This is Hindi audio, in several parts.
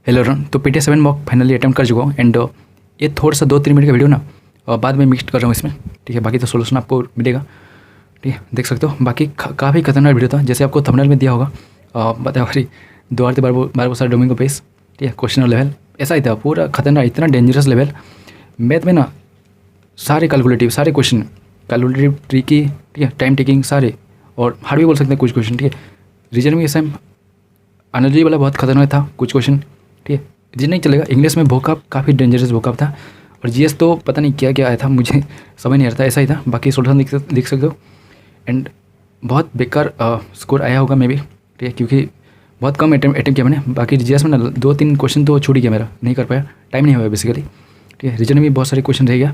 Hello run. तो PT7 मॉक फाइनली अटेम्प्ट कर चुका हूँ एंड ये थोड़ा सा 2-3 मिनट का वीडियो ना बाद में मिक्स कर रहा हूँ इसमें, ठीक है। बाकी तो सोल्यूशन आपको मिलेगा, ठीक है, देख सकते हो। बाकी काफ़ी खतरनाक वीडियो था, जैसे आपको थंबनेल में दिया होगा बताओ दो आरती बारह साल डोमिंगो पेस, ठीक है। क्वेश्चन और लेवल ऐसा ही था, पूरा खतरनाक, इतना डेंजरस लेवल। मैथ में ना सारे कैलकुलेटिव, सारे क्वेश्चन कैलकुलेटिव, ट्रिकी, ठीक है, टाइम टेकिंग सारे, और हार्ड भी बोल सकते हैं कुछ क्वेश्चन, ठीक है। रीजनिंग में सेम, एनर्जी वाला बहुत खतरनाक था कुछ क्वेश्चन, ठीक है। रीजनिंग चलेगा। इंग्लिश में वोकैब काफ़ी डेंजरस वोकैब था, और जीएस तो पता नहीं क्या क्या आया था, मुझे समझ नहीं आ रहा था, ऐसा ही था। बाकी सोल्यूशन लिख सकते हो। एंड बहुत बेकार स्कोर आया होगा मे भी, ठीक है, क्योंकि बहुत कम अटेम्प्ट किया मैंने। बाकी जीएस में ना 2-3 क्वेश्चन तो छूट ही गया मेरा, नहीं कर पाया, टाइम नहीं हुआ बेसिकली, ठीक है। रीजनिंग में बहुत सारे क्वेश्चन रह गया।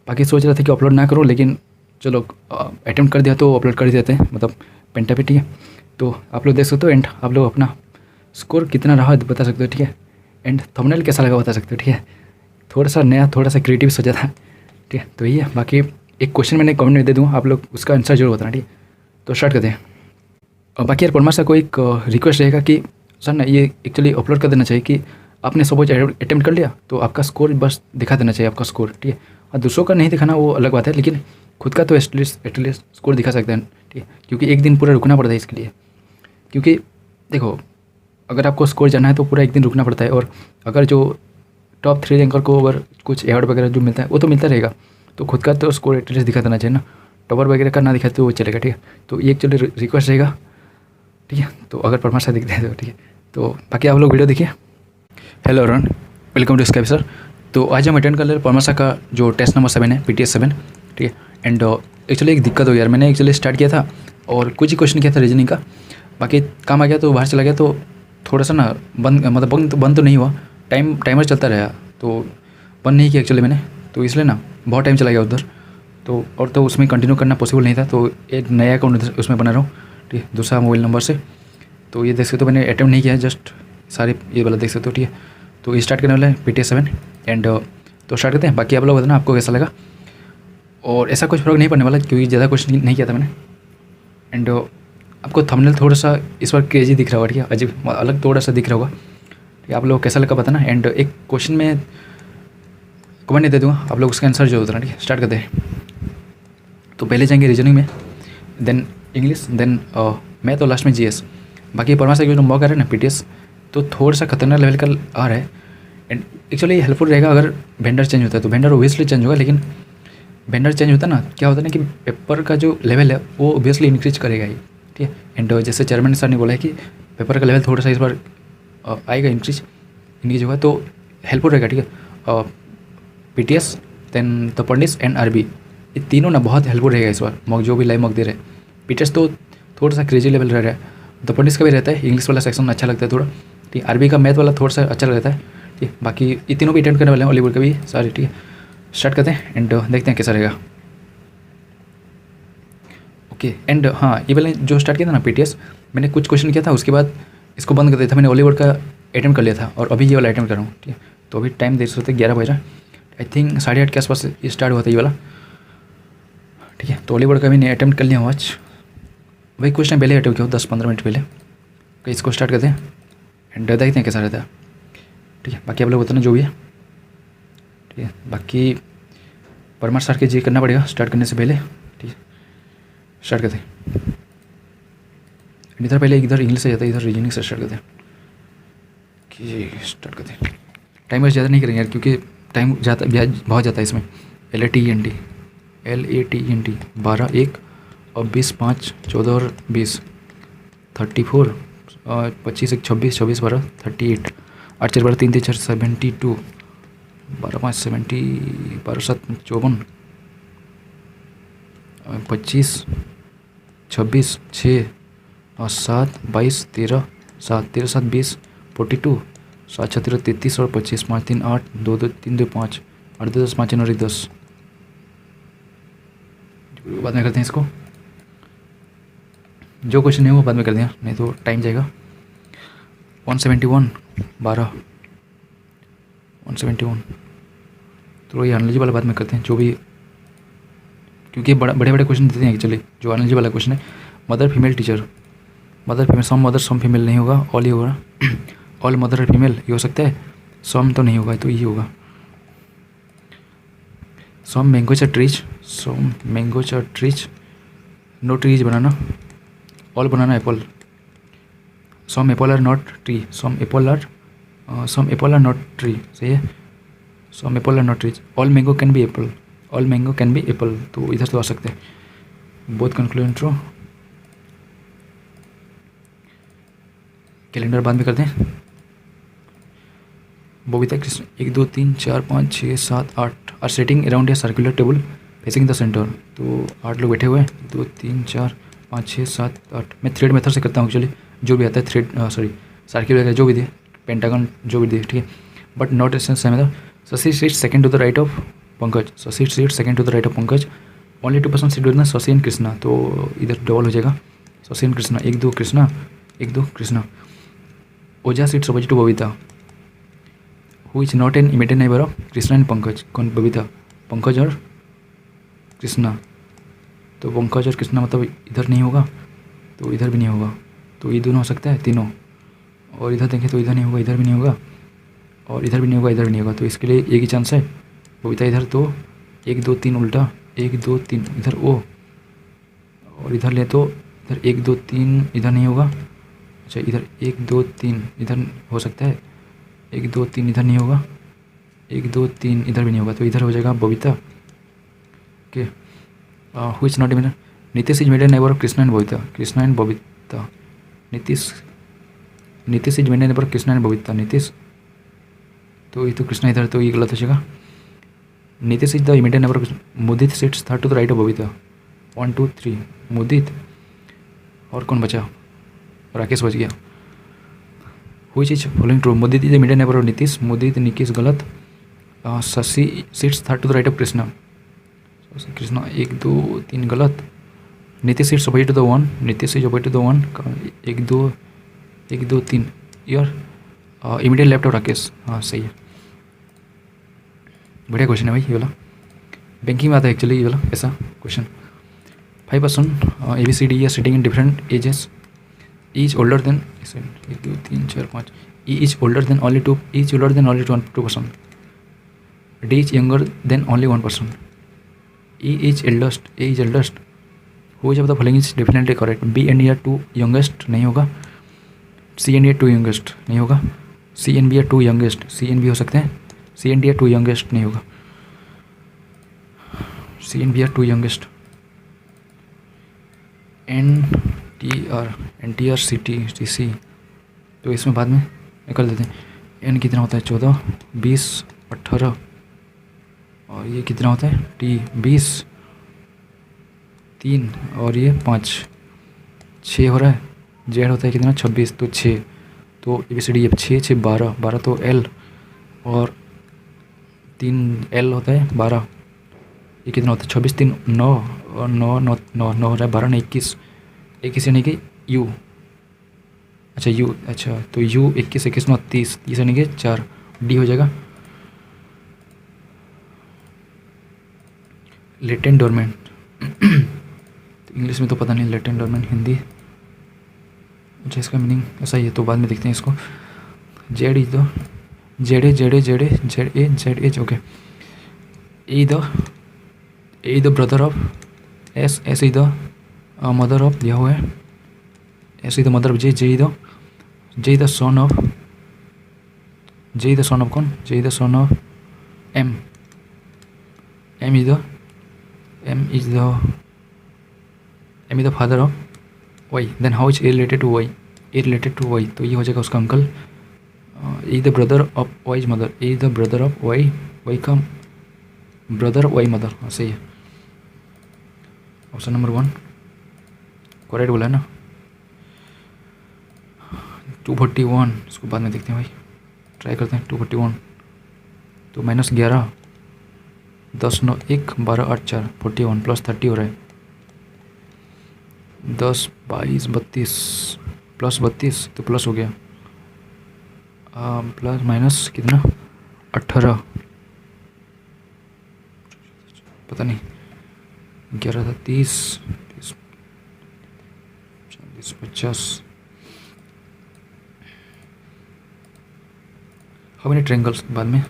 बाकी सोच रहा था कि अपलोड ना करूँ, लेकिन चलो अटेम्प्ट कर दिया तो अपलोड कर देते हैं, मतलब पेंटा पे, ठीक है। तो आप लोग देख सकते हो एंड आप लोग अपना स्कोर कितना रहा बता सकते हो, ठीक है। एंड थंबनेल कैसा लगा बता सकते हो, ठीक है। थोड़ा सा नया, थोड़ा सा क्रिएटिव सोचा था, ठीक है। तो यही है। बाकी एक क्वेश्चन मैंने कमेंट में दे दूँगा, आप लोग उसका आंसर जरूर बताना, ठीक है। तो स्टार्ट करते हैं। और बाकी यार परमा सर को एक रिक्वेस्ट रहेगा कि सर ना ये एक्चुअली अपलोड कर देना चाहिए कि आपने सपोज अटेम्प्ट कर लिया तो आपका स्कोर बस दिखा देना चाहिए, आपका स्कोर, ठीक है। और दूसरों का नहीं दिखाना वो अलग बात है, लेकिन खुद का तो एटलीस्ट स्कोर दिखा सकते हैं, ठीक है। क्योंकि एक दिन पूरा रुकना पड़ता है इसके लिए, क्योंकि देखो अगर आपको स्कोर जानना है तो पूरा एक दिन रुकना पड़ता है। और अगर जो टॉप 3 रैंकर को अगर कुछ अवार्ड वगैरह जो मिलता है वो तो मिलता रहेगा, तो खुद का तो स्कोर एटलीस्ट दिखा देना चाहिए ना। टॉपर वगैरह का ना दिखाते तो वो चलेगा, ठीक है। तो ये एक्चुअली रिक्वेस्ट रहेगा, ठीक है। तो अगर परमाशा दिखते हैं तो ठीक है। तो बाकी आप लोग वीडियो देखिए। Hello run, welcome to Skype sir. तो आज हम अटेंड कर ले रहे परमाशा का जो टेस्ट नंबर 7 है, PTS7, ठीक है। एंड एक्चुअली एक दिक्कत हो गया यार, मैंने एक्चुअली स्टार्ट किया था और कुछ ही क्वेश्चन किया था रीजनिंग का, बाकी काम आ गया तो बाहर चला गया, तो थोड़ा सा ना बंद तो नहीं हुआ, टाइमर चलता रहा, तो बंद नहीं किया एक्चुअली मैंने, तो इसलिए ना बहुत टाइम चला गया उधर। तो और तो उसमें कंटिन्यू करना पॉसिबल नहीं था, तो एक नया अकाउंट उसमें बना रहा हूँ, ठीक है, दूसरा मोबाइल नंबर से। तो ये देख सकते हो मैंने अटेम्प्ट नहीं किया है, जस्ट सारे ये वाला देख सकते हो, ठीक है। तो ये स्टार्ट करने वाला है PTS7 एंड तो स्टार्ट करते हैं। बाकी आप लोग बताना आपको कैसा लगा, और ऐसा कुछ फर्क नहीं पड़ने वाला क्योंकि ज़्यादा क्वेश्चन नहीं किया था मैंने। एंड आपको थंबनेल थोड़ा सा इस बार क्रेजी दिख रहा होगा, ठीक है, अजीब अलग थोड़ा सा दिख रहा होगा, ठीक है। आप लोग कैसा लगा बताना। एंड एक क्वेश्चन में कमेंट नहीं दे दूँगा, आप लोग उसका आंसर जो होता है, ठीक है। स्टार्ट करते हैं। तो पहले जाएंगे रीजनिंग में, देन इंग्लिश, देन मैथ और लास्ट में GS। बाकी परमाशा जो मॉक आ रहा है ना PTS, तो थोड़ा सा खतरनाक लेवल का आ रहा है। एंड एक्चुअली हेल्पफुल रहेगा अगर वेंडर चेंज होता है, तो वेंडर ओबियसली चेंज होगा, लेकिन वेंडर चेंज होता है ना, क्या होता है ना कि पेपर का जो लेवल है वो ओबियसली इंक्रीज करेगा ही, ठीक है। एंड जैसे चेयरमैन सर ने बोला है कि पेपर का लेवल थोड़ा सा इस बार आएगा, इंक्रीज होगा, तो हेल्पफुल रहेगा, ठीक है। PTS, then the Pandit and RB, ये तीनों ना बहुत हेल्पफुल रहेगा इस बार मॉक, जो भी लाइव मॉक दे रहे हैं। PTS तो थोड़ा सा क्रेजी लेवल रह रहा है, द पंडित का भी रहता है, इंग्लिश वाला सेक्शन अच्छा लगता है थोड़ा, ठीक है। RB का मैथ वाला थोड़ा सा अच्छा रहता है, ठीक है। बाकी ये तीनों भी अटेंड करने वाले हैं, हॉलीवुड का भी सारे, ठीक है। स्टार्ट करते हैं एंड देखते हैं कैसा रहेगा। ओके एंड हाँ, ये वाले जो स्टार्ट किया था ना PTS, मैंने कुछ क्वेश्चन किया था, उसके बाद इसको बंद कर दिया था। मैंने हॉलीवुड का अटेम्प्ट कर लिया था और अभी ये वाला अटेम्प्ट कर रहा हूँ, ठीक है। तो अभी टाइम देख सकते 11 बज रहा है, आई थिंक 8:30 के आसपास ये स्टार्ट हुआ था ये वाला, ठीक है। तो हॉलीवुड का भी नहीं अटेम्प्ट कर लिया हूँ आज, वही कुछ टाइम पहले अटेम्प्ट किया 10-15 मिनट पहले। तो इसको स्टार्ट करते हैं एंड देखते हैं कैसा रहता है, ठीक है। बाकी आप लोग बताना जो भी है, ठीक है। बाकी परमार सर के जी करना पड़ेगा स्टार्ट करने से पहले, ठीक है। स्टार्ट करते हैं। इधर पहले इधर इंग्लिश से जाता है, इधर रीजनिंग से स्टार्ट करते हैं कि स्टार्ट करते हैं। टाइम वेस्ट ज़्यादा नहीं करेंगे यार, क्योंकि टाइम जाता बहुत जाता है इसमें। LATENT 12, 1 और 20, 5, 14 और 20, 34 और 25, 1, 26, 24, 12, 38, 8, 4, 12, 3, 3, 4, 72, 12, 5, 70, 12, 7, 54, 25, 26, 6 और 7, 22, 13, 7, 13, 7, 20, 42, 7, 6, 13, 33 और 25, 5, 3, 8, 2, 2, 3, 2, 5, 8, 2, 10, 5, 9 और 1, 10। बाद में करते हैं इसको, जो क्वेश्चन है वो बाद में कर दें, नहीं तो टाइम जाएगा। 171, 12, 171। तो ये एनालॉजी वाला बाद में करते हैं, जो भी, क्योंकि बड़े बड़े क्वेश्चन देते हैं एक्चुअली। जो एनालॉजी वाला क्वेश्चन है, mother female teacher, mother female, some mother some female नहीं होगा, ऑल ही होगा। ऑल मदर फीमेल ये हो सकता है, सम तो नहीं होगा, तो ये होगा some mangoes are trees, some mangoes are trees, no trees banana, all banana apple, some apple are not tree, some apple are not tree, सही है, some apple are not trees, all mango can be apple, all mango can be apple, तो इधर तो आ सकते हैं, बोथ कंक्लूजन ट्रू। कैलेंडर बाद में करते हैं। Babita Krishna 1 2 3 4 5 6 7 8 are sitting around a circular table facing the centre, तो 8 लोग बैठे हुए हैं, 2 3 4 5 6 7 8, मैं थ्रेड मेथड से करता हूँ एक्चुअली, जो भी आता है थ्रेड सॉरी सर्किल वगैरह जो भी दे, पेंटागन जो भी दे, ठीक है, but not essence method. Shashi sits second to the right of Pankaj, Shashi sits second to the right of Pankaj, only 2% sits with Shashi and Krishna, तो इधर डबल हो जाएगा, Shashi and Krishna 1 2 Krishna 1 2 Krishna. Ojha sits opposite to Babita, who is not an immediate neighbour of Krishna and Pankaj, कौन बबीता, पंकज और कृष्णा, तो पंकज और कृष्णा मतलब इधर नहीं होगा, तो इधर भी नहीं होगा, तो ये दोनों हो सकता है तीनों, और इधर देखें तो इधर नहीं होगा, इधर भी नहीं होगा, और इधर भी नहीं होगा, इधर भी नहीं होगा, तो इसके लिए एक ही चांस है, बबीता इधर, तो 1 2 3 उल्टा 1 2 3 इधर ओ, और इधर ले तो इधर 1 2 3 इधर नहीं होगा, अच्छा इधर 1 2 3 इधर हो सकता है, 1 2 3 इधर नहीं होगा, 1 2 3 इधर भी नहीं होगा, तो इधर हो जाएगा बबीता के। Who is not immediate, Nitish is middle neighbour of Krishna and Babita, Krishna and Babita, Nitish is middle neighbour of Krishna and Babita, Nitish, तो ये तो कृष्णा इधर, तो ये गलत हो जाएगा, Nitish is the immediate neighbour of Mudit sits third to the right of Babita, 1 2 3 Mudit, और कौन बचा, राकेश बच गया, which is following true, Mudit is the immediate neighbour of Nitish, Mudit Nikesh गलत, Shashi sits third to the right of Krishna, Krishna 1 2 3 गलत, Nitish is opposite to the one, Nitish is opposite to the one, 1 2 3 year immediate left of Rakesh, हाँ सही है, बढ़िया क्वेश्चन है भाई ये वाला, बैंकिंग में आता है एक्चुअली ये वाला ऐसा question. 5% ABCD are sitting in different ages, each older than 1 2 3 4 5, E is older than only 2%, D is younger than only 1%, E is eldest, A is eldest, which of the following is definitely correct, B and E are two youngest नहीं होगा, C and E are two youngest नहीं होगा, C and B are two youngest, C and B हो सकते हैं, C and D are two youngest नहीं होगा, C and B are two youngest, NTR CT तो इसमें बाद में निकल देते हैं, N कितना होता है 14 20 18, और ये कितना होता है T 20 3, और ये 5 6 हो रहा है, Z होता है कितना 26, तो 6, तो ABCD अब 6 6 12 12, तो L और 3 L होता है 12, ये कितना होता है 26 3 9, और 9 9 9 9 हो रहा है 12 नहीं 21 21 यानी कि U, अच्छा U, अच्छा तो U 21 21 9 30 30 यानी कि 4, D हो जाएगा। लेटेंट डोरमेंट तो इंग्लिश में तो पता नहीं, लेटेंट डोरमेंट हिंदी, अच्छा इसका मीनिंग ऐसा ही है, तो बाद में देखते हैं इसको। Z is the Z age okay, A the brother of S is the mother of, दिया हुआ है S is the mother of J is the son of कौन, J is the son of M is the father of Y, then how is A related to Y, तो ये हो जाएगा उसका uncle, is the brother of Y's mother, is the brother of Y का ब्रदर वाई मदर, हाँ सही है, ऑप्शन नंबर 1 करेक्ट बोला है ना। 241 इसको बाद में देखते हैं भाई, ट्राई करते हैं 241, तो -11 10 9 1 12 8 4 41 प्लस 30 हो रहा है, 10 22 32 प्लस 32, तो प्लस हो गया, प्लस माइनस कितना 18, पता नहीं 11 था 30 40 50 हाउ मेनी ट्रायंगल्स बाद में,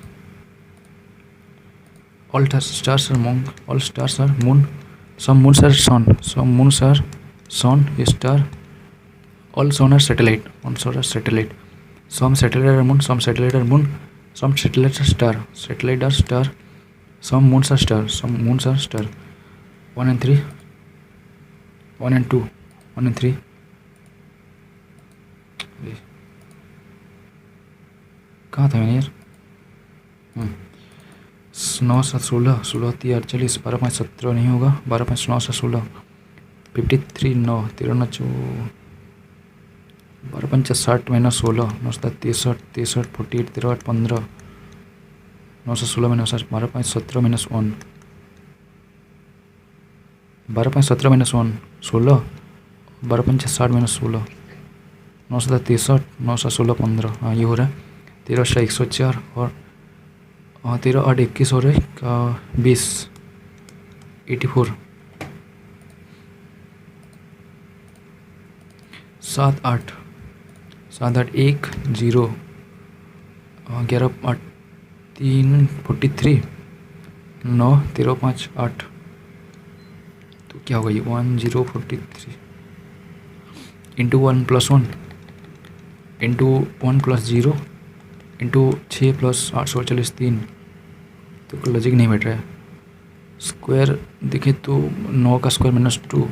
all stars are moon, all stars are moon, some moons are sun, some moons are sun star, all sun are satellite, on sun are satellite, some satellite are moon, some satellite are moon, some satellite are star, satellite are star, some moons are star, some moons are star, 1 and 3, 1 and 2, 1 and 3, कहाँ था मैंने यार, 9 7 16, 16 3 48, 12 5 17 नहीं होगा, 12 5 9 7 16, 53 9 13 9 12 5 60 माइनस 16, 9 7 63 63 48 13 8 15, 9 से 16 माइनस 12 5 17 माइनस 1, 12 5 17 माइनस 1 16, 12 5 60 माइनस 16, 9 7 63, 9 7 16 15, हाँ ये हो रहा है, 13 6 104 और 13 8 21 हो रहा है 20 84, 7 8 7 8 1 0, 11 8 3 43, 9 13 5 8, तो क्या होगा ये 1 0 43 इंटू 1 + 1 इंटू 1 + 0 इंटू 6 + 8 46 3, तो लॉजिक नहीं बैठ रहा है। स्क्वायर देखें तो 9 का स्क्वायर -2,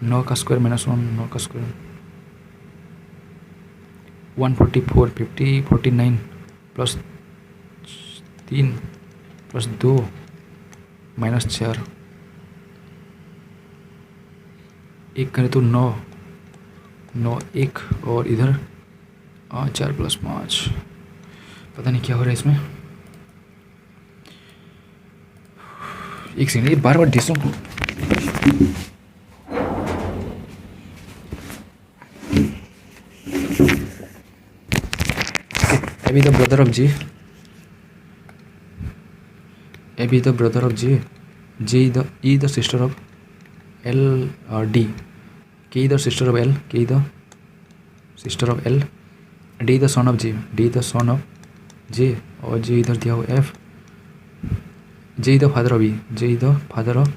9 का स्क्वायर -1, 9 का स्क्वायर 144 50 49 + 3 + 2 -4, 1 करें तो 9 9 1 और इधर 4 + 5, पता नहीं क्या हो रहा है इसमें, एक सेकंड, ये बार बार डिसों को Abby the brother of J, Abby the brother of J, J the E the sister of L or D, K the sister of L, K the sister of L, D the son of J, D the son of J, और J इधर दिया हुआ F, J the father of E, J the father of,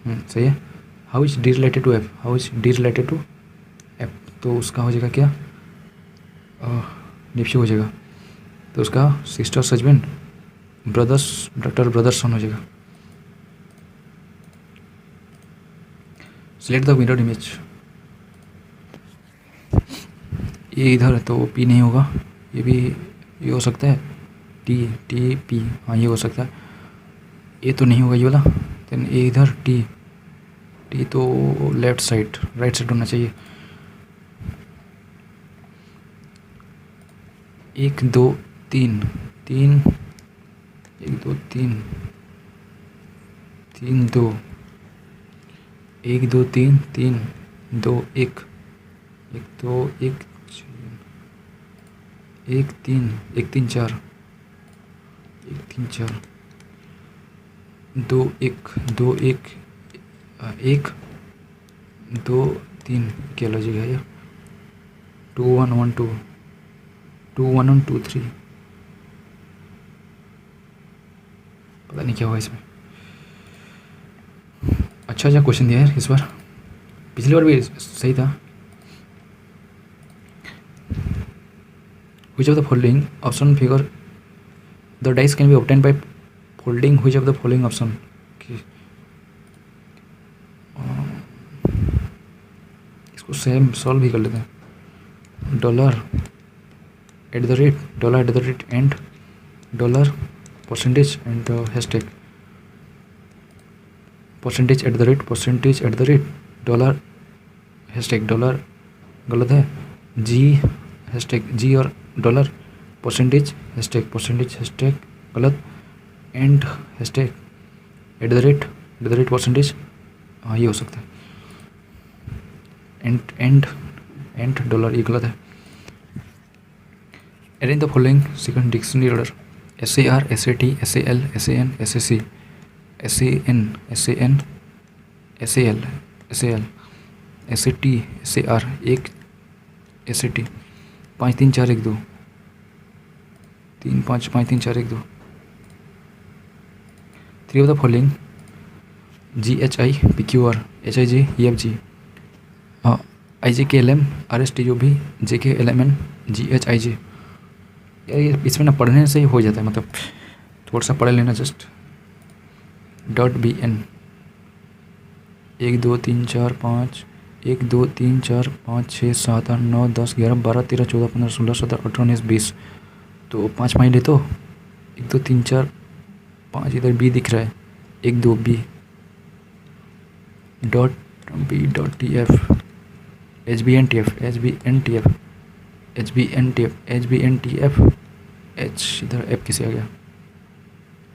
सही है। How is D related to F, how is D related to F, तो उसका हो जाएगा क्या, निप्शू हो जाएगा, तो उसका sisters husband brothers daughter brothers son हो जाएगा। सिलेक्ट द मिरर इमेज, ये इधर है तो P नहीं होगा, ये भी ये हो सकता है T T P, हाँ ये हो सकता है, ये तो नहीं होगा ये वाला, देन ये इधर T T तो लेफ्ट साइड राइट साइड होना चाहिए। 1 2 3 3 1 2 3 3 2 1 2 3 3 2 1 1 2 1 1 3 1 3 4 1 3 4 2 1 2 1 1 2 3, क्या लॉजिक है ये, 2 1 1 2 2 1 1 2 3, पता नहीं क्या हुआ इसमें। अच्छा क्वेश्चन दिया है इस बार, पिछली बार भी सही था। Which of the following option figure the dice can be obtained by folding which of the following option, इसको सेम सॉल्व भी कर लेते हैं। $@ And $, percentage and hashtag, %, $, hashtag dollar गलत है, जी हैशटैग जी और $, परसेंटेज हैशटैग गलत, एंड हैशटैग @ परसेंटेज, हाँ ये हो सकता है, एंड $, ये गलत है। Arrange the following second dictionary order, SAR SAT SAL SAN SAC SAN SAN SAL SAL SAT SAR 1 SAT 5 3 4 1 2 3 5 5 3 4 1 2 3 of the following GHI PQR HIJ EFG IJKLM RSTUV JKLMN GHIJ। यार ये इसमें ना पढ़ने से ही हो जाता है, मतलब थोड़ा सा पढ़ लेना जस्ट। .BN 1 2 3 4 5 1 2 3 4 5 6 7 8 9 10 11 12 13 14 15 16 17 18 19 20। तो 5 माइल है तो 1 2 3 4 5 इधर B दिख रहा है 1 2 B .B.TF HBNTF HBNTF HBNTF HBNTF H इधर F किसे आ गया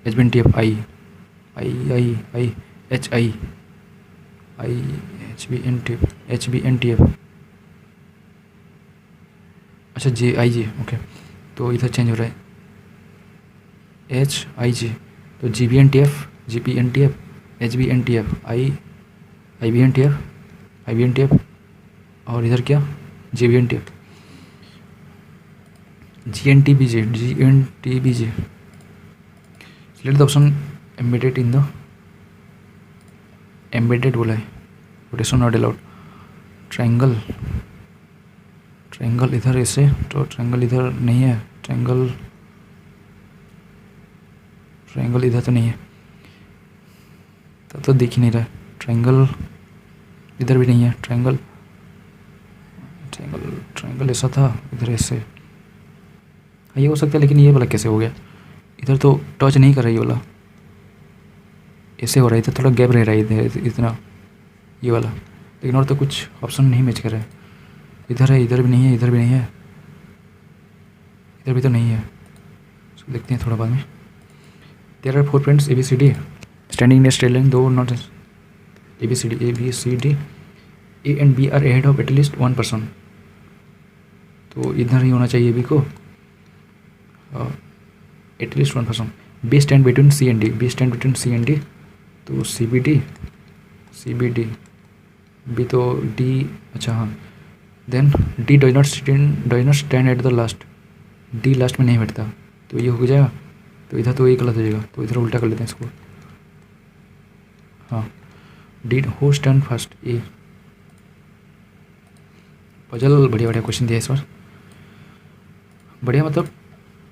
HBNTF I I I I H I I HBNTF HBNTF अच्छा JIJ ओके। तो इधर चेंज हो रहा है HIJ तो GBNTF GPNTF HBNTF IBNTF और इधर क्या JBNTF GNTBJ select the option embedded in the embedded बोला है rotation not allowed। ट्रायंगल इधर ऐसे तो ट्रायंगल इधर नहीं है, ट्रायंगल इधर तो नहीं है, तब तो दिख ही नहीं रहा है। ट्रायंगल इधर भी नहीं है, ट्रायंगल ऐसा था इधर ऐसे, ये हो सकता है लेकिन ये वाला कैसे हो गया? इधर तो टच नहीं कर रही वाला, ऐसे हो रहा है, इधर थोड़ा गैप रह रहा है इतना ये वाला, लेकिन और तो कुछ ऑप्शन नहीं मैच कर रहा है। इधर है, इधर भी नहीं है, इधर भी नहीं है, इधर भी तो नहीं है। इसको देखते हैं थोड़ा बाद में। There are 4 friends ABCD standing in a straight line, do not ABCD A and B are ahead of at least 1 person। तो इधर ही होना चाहिए B को, at least 1 person। B stand between C and D, तो CBD B तो D, अच्छा हाँ। Then D does not stand at the last, D last में नहीं बैठता, तो ये हो जाएगा। तो इधर तो ये गलत हो जाएगा, तो इधर उल्टा कर लेते हैं इसको। हाँ D who stand first A। Puzzle बढ़िया क्वेश्चन दिया इस बार, बढ़िया, मतलब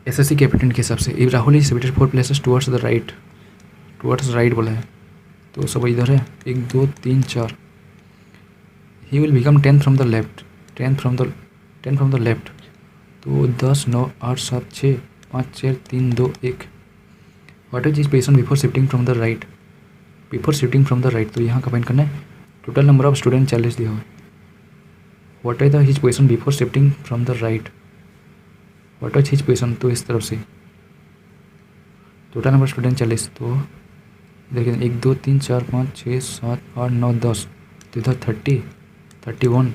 SSC कैप्टन के हिसाब से। If Rahul is seated 4 places towards the right, बोला है, तो सब इधर है 1 2 3 4। He will become 10 from the left, 10 from the left, तो 10 9 8 7 6 5 4 3 2 1। What is his position before shifting from the right, तो यहाँ का फाइंड करना है। टोटल नंबर ऑफ स्टूडेंट 40 दिया हुआ है। What is his position before shifting from the right, what is his position, तो इस तरफ से टोटल नंबर स्टूडेंट 40, तो देखिए 1 2 3 4 5 6 7 8 9 10, तो इधर 30 31।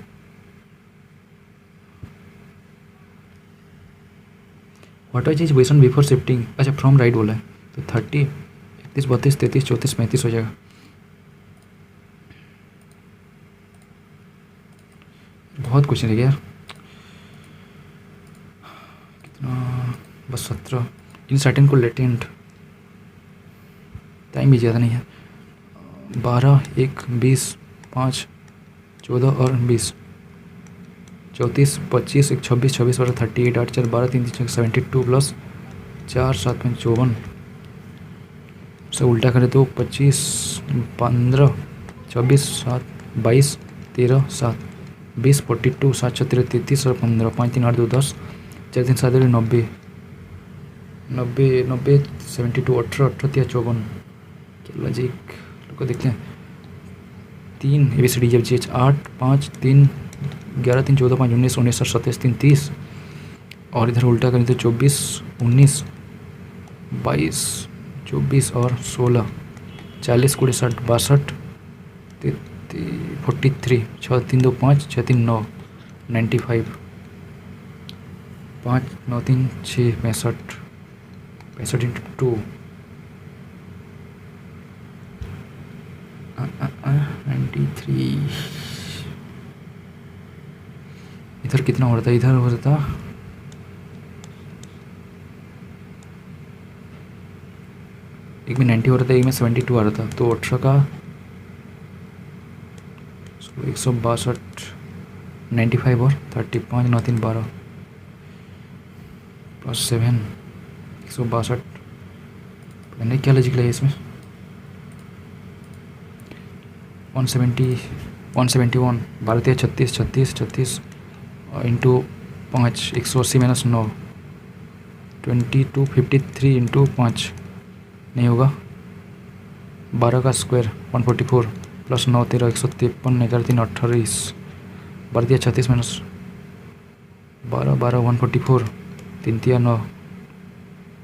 What is his position before shifting, अच्छा फ्रॉम राइट बोला है, तो 30 31 32 33 34 35 हो जाएगा। बहुत क्वेश्चन है यार, कितना, बस 17। इन सर्टेन को लेटेंट टाइम भी ज़्यादा नहीं है। 12 1 20 5 14 और 20 34 25 1 26 26 12 38 8 4 12 3 3 72 प्लस 4 7 5 54। से उल्टा करें तो 25 15 24 7 22 13 7 20 42 7 6 13 33 और 15 5 3 8 2 10 4 3 7 90 72 18 18 54। क्या लॉजिक को देखते हैं। 3 ABCDEFGH 8 5 3 11 3 14 5 19 19 27 3 30 और इधर उल्टा करें तो 24 19 22 24 और 16 40 20 60 62 43 6 3 2 5 6 3 9 95 5 9 3 6 65 65 इंटू 2 93। इधर कितना हो रहा था, इधर हो रहा था एक में 90 हो रहा था, एक में 72 आ रहा था, तो 18 का 162, 95 और 35, 9 3 12 प्लस 7, 162। मैंने क्या लॉजिक लिया इसमें, 170, 171, 12 36 36 36 इंटू 5, 180 माइनस 9, 22 53 इंटू 5 नहीं होगा, 12 का स्क्वायर 144 प्लस 9 13 153 11 3 28, 12 36 माइनस 12 12 144, 3 3 9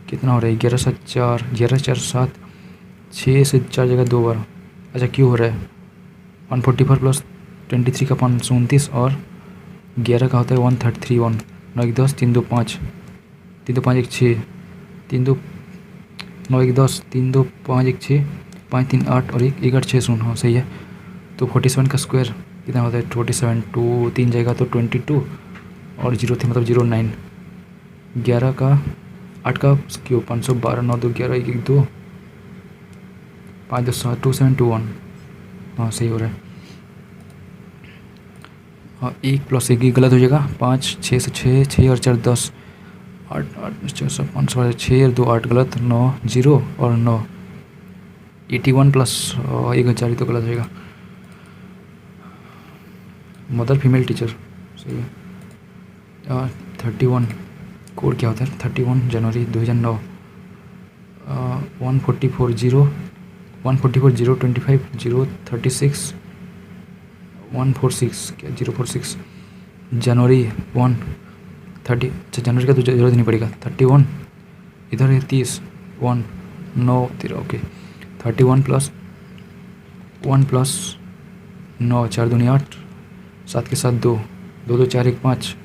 कितना हो रहा है, 11 7 4 11 4 7, 6 से 4 जगह 2 बार। अच्छा क्यों हो रहा है, 144 प्लस 23 का 529 और 11 का होता है 1331, 9 1 10 3 2 5 3 2 5 1 6 3 2 9 1 10 3 2 5 1 6 5 3 8 और 1 1 8 6 0, हाँ सही है। तो 47 का स्क्वायर कितना होता है, 47, 2 3 जगह तो 22 और 0 थे मतलब 09, 11 का 8 का क्यों 512, 9 2 11 1 1 2 5 2 7 2 7 2 1, हाँ सही हो रहा है। हाँ 1 प्लस 1 गलत हो जाएगा, 5 6 से 6 6 और 4 10, 8 8 4 7 5 6 और 2 8 गलत, 9 0 और 9, 81 प्लस 1000 ही तो गलत हो जाएगा। मदर फीमेल टीचर सही है। 31 कोड क्या होता है, 31 जनवरी 2009, 144 0 144 0 25 0 36 146 क्या 046, जनवरी 1 30, अच्छा जनवरी का तो जरूरत नहीं पड़ेगा, 31 इधर है 30 1 9 13 ओके, 31 प्लस 1 प्लस 9 4 दूनी 8, 7 के साथ 2 2 2 4 1 5,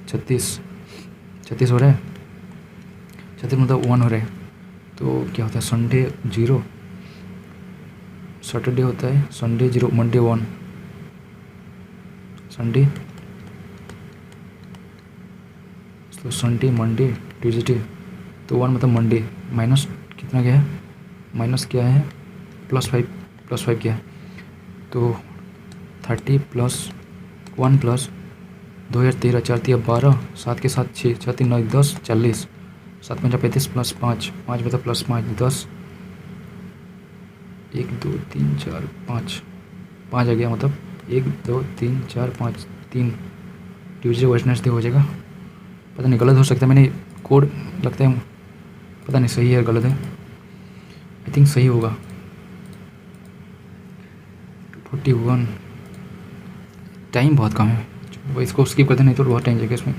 36 हो रहा है, 36 मतलब 1 हो रहा है। तो क्या होता है, संडे 0, सैटरडे होता है, संडे 0, मंडे 1, संडे तो संडे मंडे ट्यूसडे, तो 1 मतलब मंडे, माइनस कितना गया है, माइनस क्या है +5 क्या है, तो 30 प्लस 1 प्लस 2013 4 3 12, 7 के साथ 6 6 3 9 1 10 40, 7 5 35 प्लस 5 5 मतलब प्लस 5 10 1 2 3 4 5 5 आ गया, मतलब 1 2 3 4 5 3, ट्यूसडे वेडनेसडे हो जाएगा। पता नहीं गलत हो सकता है, मैंने कोड लगता है पता नहीं सही है गलत है, आई थिंक सही होगा। 41 टाइम बहुत कम है, वो इसको स्किप करते नहीं तो बहुत टाइम जाएगा, इसमें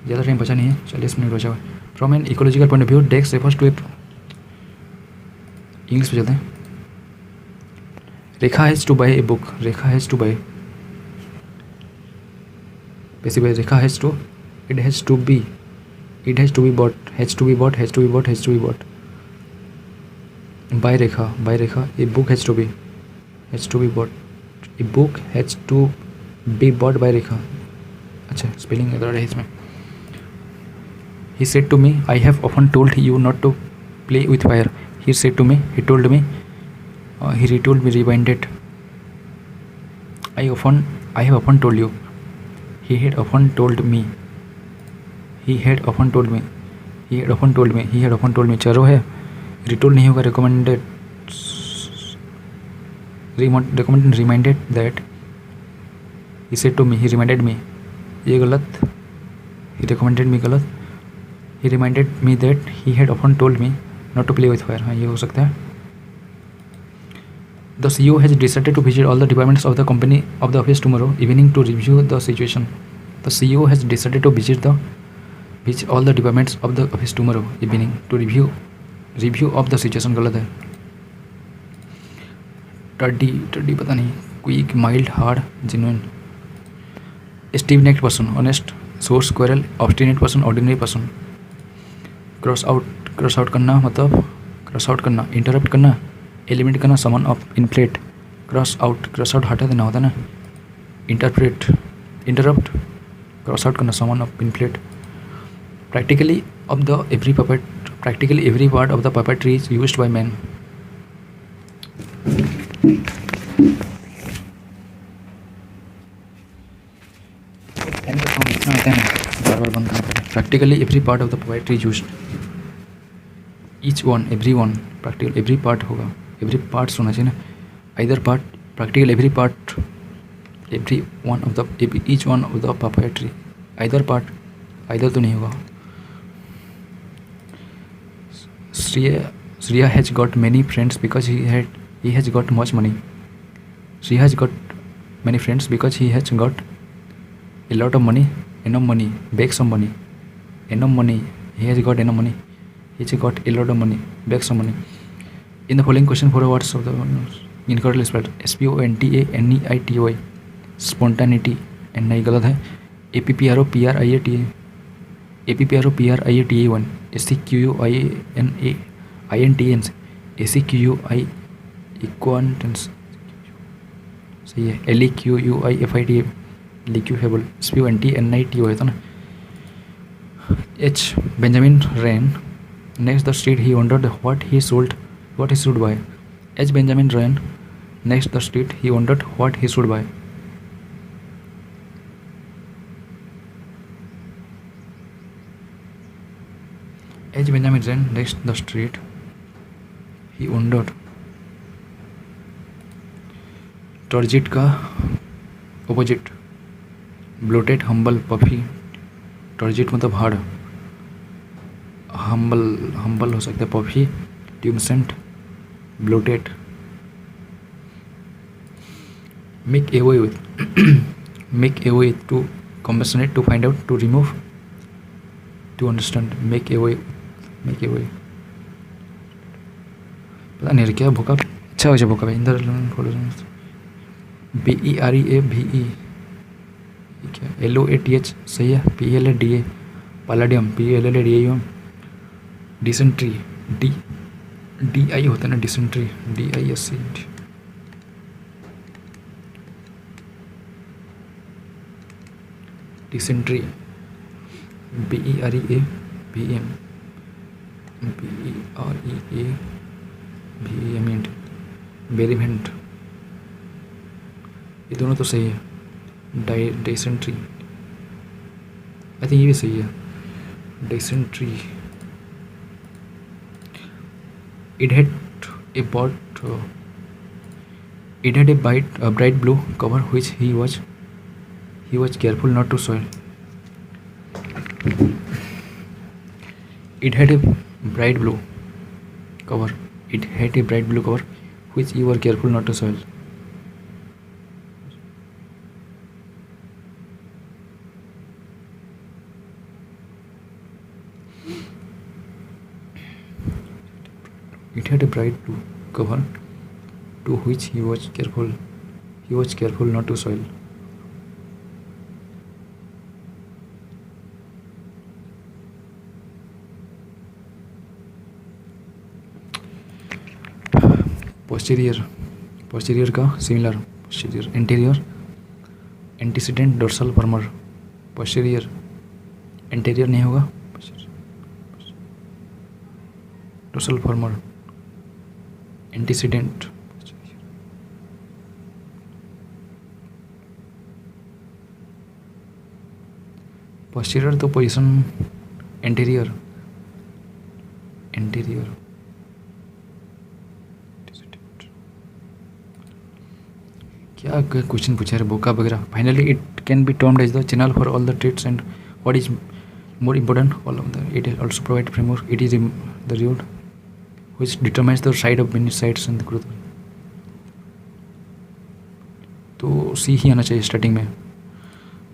ज़्यादा टाइम बचा नहीं है, 40 मिनट बचा हुआ है। From an ecological point of view decks refers to a, English पे चलते हैं। Rekha has to buy a book, Rekha has to buy, basically Rekha has to, it has to be, it has to be bought, has to be bought, has to be bought, has to be bought, buy Rekha a book has to be, has to be bought, a book has to be bought buy रेखा, अच्छा स्पेलिंग गड़बड़ है इसमें। He said to me, I have often told you not to play with fire. He said to me, he told me, he retold me, reminded. I have often told you. He had often told me. He had often told me. He had often told me. He had often told me. चलो है, retold नहीं होगा, recommended. Reminded that. He said to me, he reminded me. ये गलत. He recommended me गलत. He reminded me that he had often told me not to play with fire. हाँ ये हो सकता है। The CEO has decided to visit all the departments of the company of the office tomorrow evening to review the situation. The CEO has decided to visit all the departments of the office tomorrow evening to review of the situation. गलत है। टर्डी पता नहीं, quick mild hard genuine, Steve naked person honest, source squirrel, obstinate person ordinary person. Cross out करना मतलब क्रॉस आउट करना, इंटरप्ट करना, एलिमिनेट करना, summon of inflate, cross out हटा देना होता है ना, इंटरप्ट, क्रॉस आउट करना, summon of inflate. Practically every part of the puppetry is used by man. practically every part of the poetry used, each one, every one, practical every part होगा, every part होना चाहिए ना, either part, practical every part, every one of the, each one of the poetry, either part, either तो नहीं होगा. Shreya has got many friends because he has got much money. Shreya has got many friends because he has got a lot of money, enough money, bags of money, enough money. He has got enough money. He has got a lot of money, bags of money. In the following question, 4 words of the incorrectly spelled. SPONTANEITY. Spontaneity. and नहीं गलत है. APPROPRIATA. APPROPRIATA1. SEQUINAINTANS. ACQUI equantance. सही है. LEQUIFITA. liquefable. SPONTANITY है तो ना. H. Benjamin ran next the street. He wondered what he should buy. H. Benjamin ran next the street. He wondered what he should buy. H. Benjamin ran next the street. He wondered. Turgid का opposite. Bloated, humble, puffy. Turgid मतलब हार्ड, हम्बल हो सकता है, puffy, tumescent, bloated. Make away with. Make away to कॉम्बेसनेट, to find out, to remove, to understand. Make away. पता नहीं क्या भूखा. अच्छा हो जाए भूखा भाई. इंदर BEREVE. क्या LOATH सही है. PLADA. Palladium. PLLADAUM. Dysentery. DI होता है ना, dysentery. DISC. Dysentery. BEREVEM. BEREVEM. बेरीवेंट. ये दोनों तो सही है. डिसेंट्री. आई थिंक ये भी सही है. Dysentery. It had a bright blue cover which he was careful not to soil. It had a bright blue cover. It had a bright blue cover which you were careful not to soil. It had a bright blue cover to which he was careful not to soil. posterior का similar. posterior. anterior, antecedent, dorsal, former. posterior. anterior नहीं होगा. dorsal, former. antecedent. posterior तो पोजीशन. anterior. क्या क्वेश्चन पूछा है बोका वगैरह. Finally it can be termed as the channel for all the trades and what is more important, all of the, it also provide framework. It is the road which determines the side of many sites and the growth. तो सी ही आना चाहिए स्टार्टिंग में.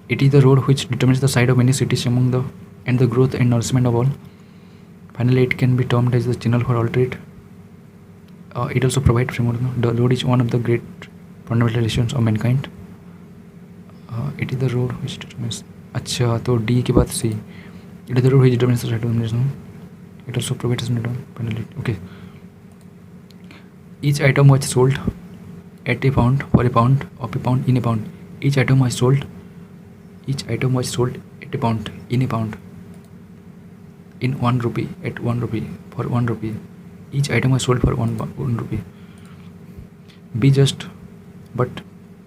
It is the road which determines the side of many cities among the and the growth and nourishment of all. Finally, it can be termed as the channel for all trade. It also provides framework. The road is one of the great fundamental relations of mankind. It is the road which determines. अच्छा तो डी के बाद सी. It is the road which determines the side of many. It also provides finally. Okay. Each item was sold at a pound, for a pound, of a pound, in a pound. Each item was sold at a pound, in a pound, in 1 rupee, at 1 rupee, for 1 rupee. Each item was sold for 1 rupee. Be just, but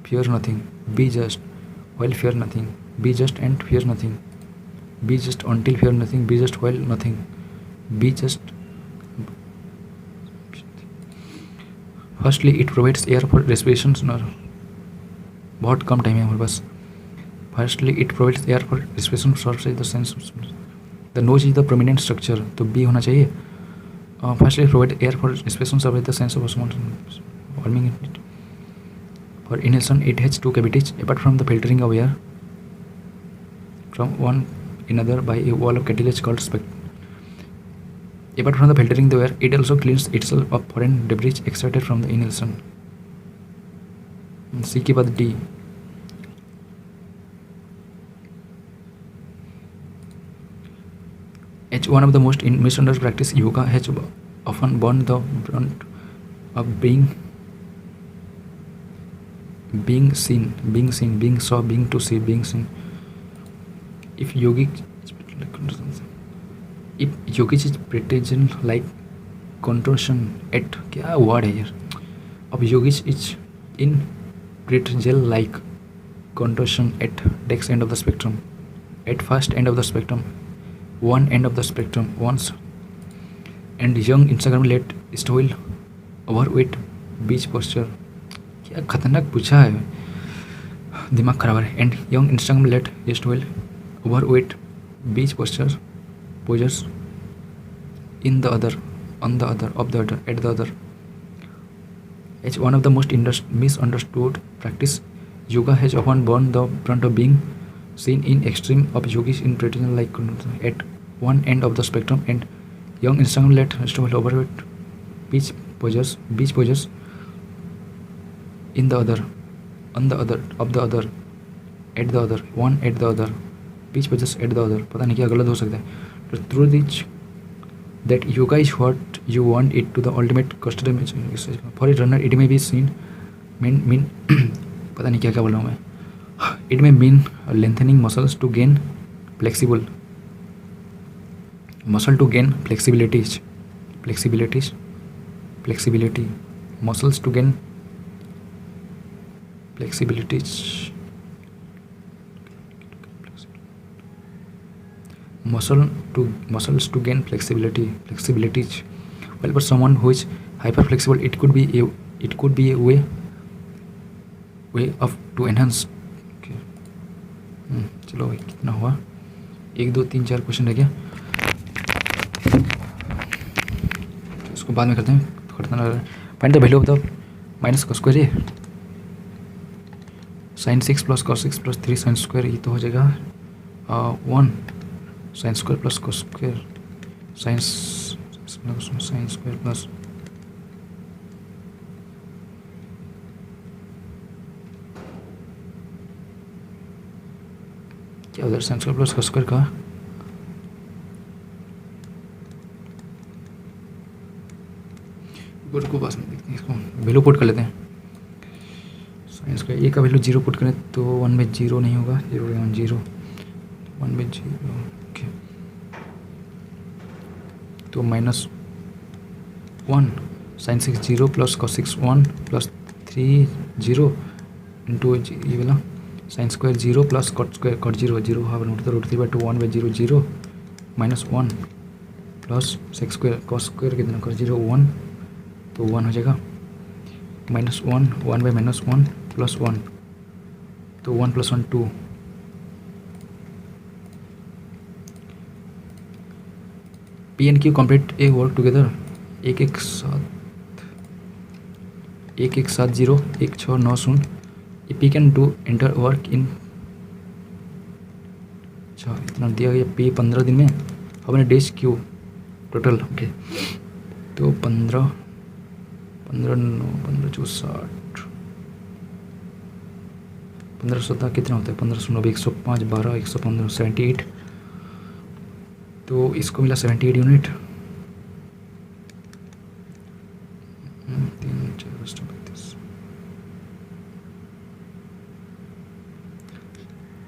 fear nothing. Be just, while fear nothing. Be just and fear nothing. Be just until fear nothing. Be just while nothing. Be just. Firstly, it provides air for respiration. बहुत कम टाइम है हमारे पास. Firstly, it provides air for respiration. Firstly, the sense. The nose is the prominent structure. तो B होना चाहिए. Firstly, it provides air for respiration. Survive the sense of warming it. For inhalation, it has two cavities. Apart from the filtering of air from one another by a wall of cartilage called Apart from the filtering the air, it also cleans itself of foreign debris extracted from the inhalation. C के बाद D. H, one of the most misunderstood practice yoga has often borne the brunt of being seen, being saw, being to see, being seen. If yogic is pretension like contortion at क्या word है यार. अब yogic is in pretzel like contortion at next end of the spectrum, at first end of the spectrum, one end of the spectrum once. And young Instagram let stoil overweight beach posture. क्या खतरनाक पूछा है, दिमाग खराब है. And young Instagram late stoil overweight beach postures in the other, on the other, of the other, at the other. It's one of the most misunderstood practice. Yoga has often borne the brunt of being seen in extreme of yogis in pretending like at one end of the spectrum, and young Instagram let stoil overweight beach postures in the other, on the other, of the other, at the other, one at the other, beach postures at the other. पता नहीं क्या गलत हो सकता है. The truth is that yoga is what you want it to the ultimate custom. For a runner, it may be seen mean पता नहीं क्या बोल रहा हूँ मैं. It may mean lengthening muscles to gain flexible muscle to gain flexibility, muscles to gain flexibility, muscles to gain flexibility. Well, for someone who is hyper flexible, it could be a way of to enhance. Okay. चलो भाई कितना हुआ, 1 2 3 4 क्वेश्चन रह गया, तो इसको बाद में करते हैं. खतरनाक लग रहा है. Find the value of the minus cos square. ये sine 6 plus cos 6 plus 3 sine square, ये तो हो जाएगा 1 sine square plus cos square, sine square plus क्या उधर sine square plus cos square का. बोर्ड को पास में देखते हैं, इसको वैल्यू पुट कर लेते हैं. साइन स्क्वायर ए का वैल्यू 0 पुट करें तो 1/0 नहीं होगा, 0 1/0. ओके, तो -1 sine 6 0 plus cos 6 1 plus 3 0 into ये वाला sine square 0 plus cot square cot 0 half √3/2 1/0 0 -1 plus sec square cos square कितना कॉस 0 1, तो 1 हो जाएगा. -1 1/-1 प्लस 1, तो 1 + 1 2. P and Q complete a work together. एक एक सात 0 1 6 9 0. P can do enter work in. अच्छा इतना दिया गया. P 15 दिन में. हमने डेज Q टोटल. ओके, तो 15 9 15 4 60 15 17 कितना होता है, 15 9 105 12 115 78. तो इसको मिला 78 यूनिट. 3 4 32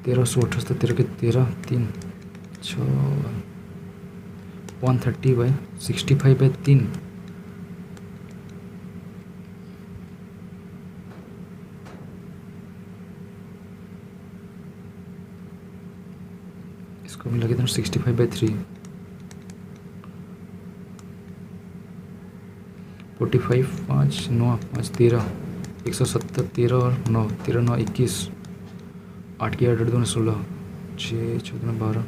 1378 13 के 13 3 6 130/65/3. कब लगे थे 65/3 45 5 9 5 13 170 13 और 9 13 9 21 8 की 8 2 16 6 14 12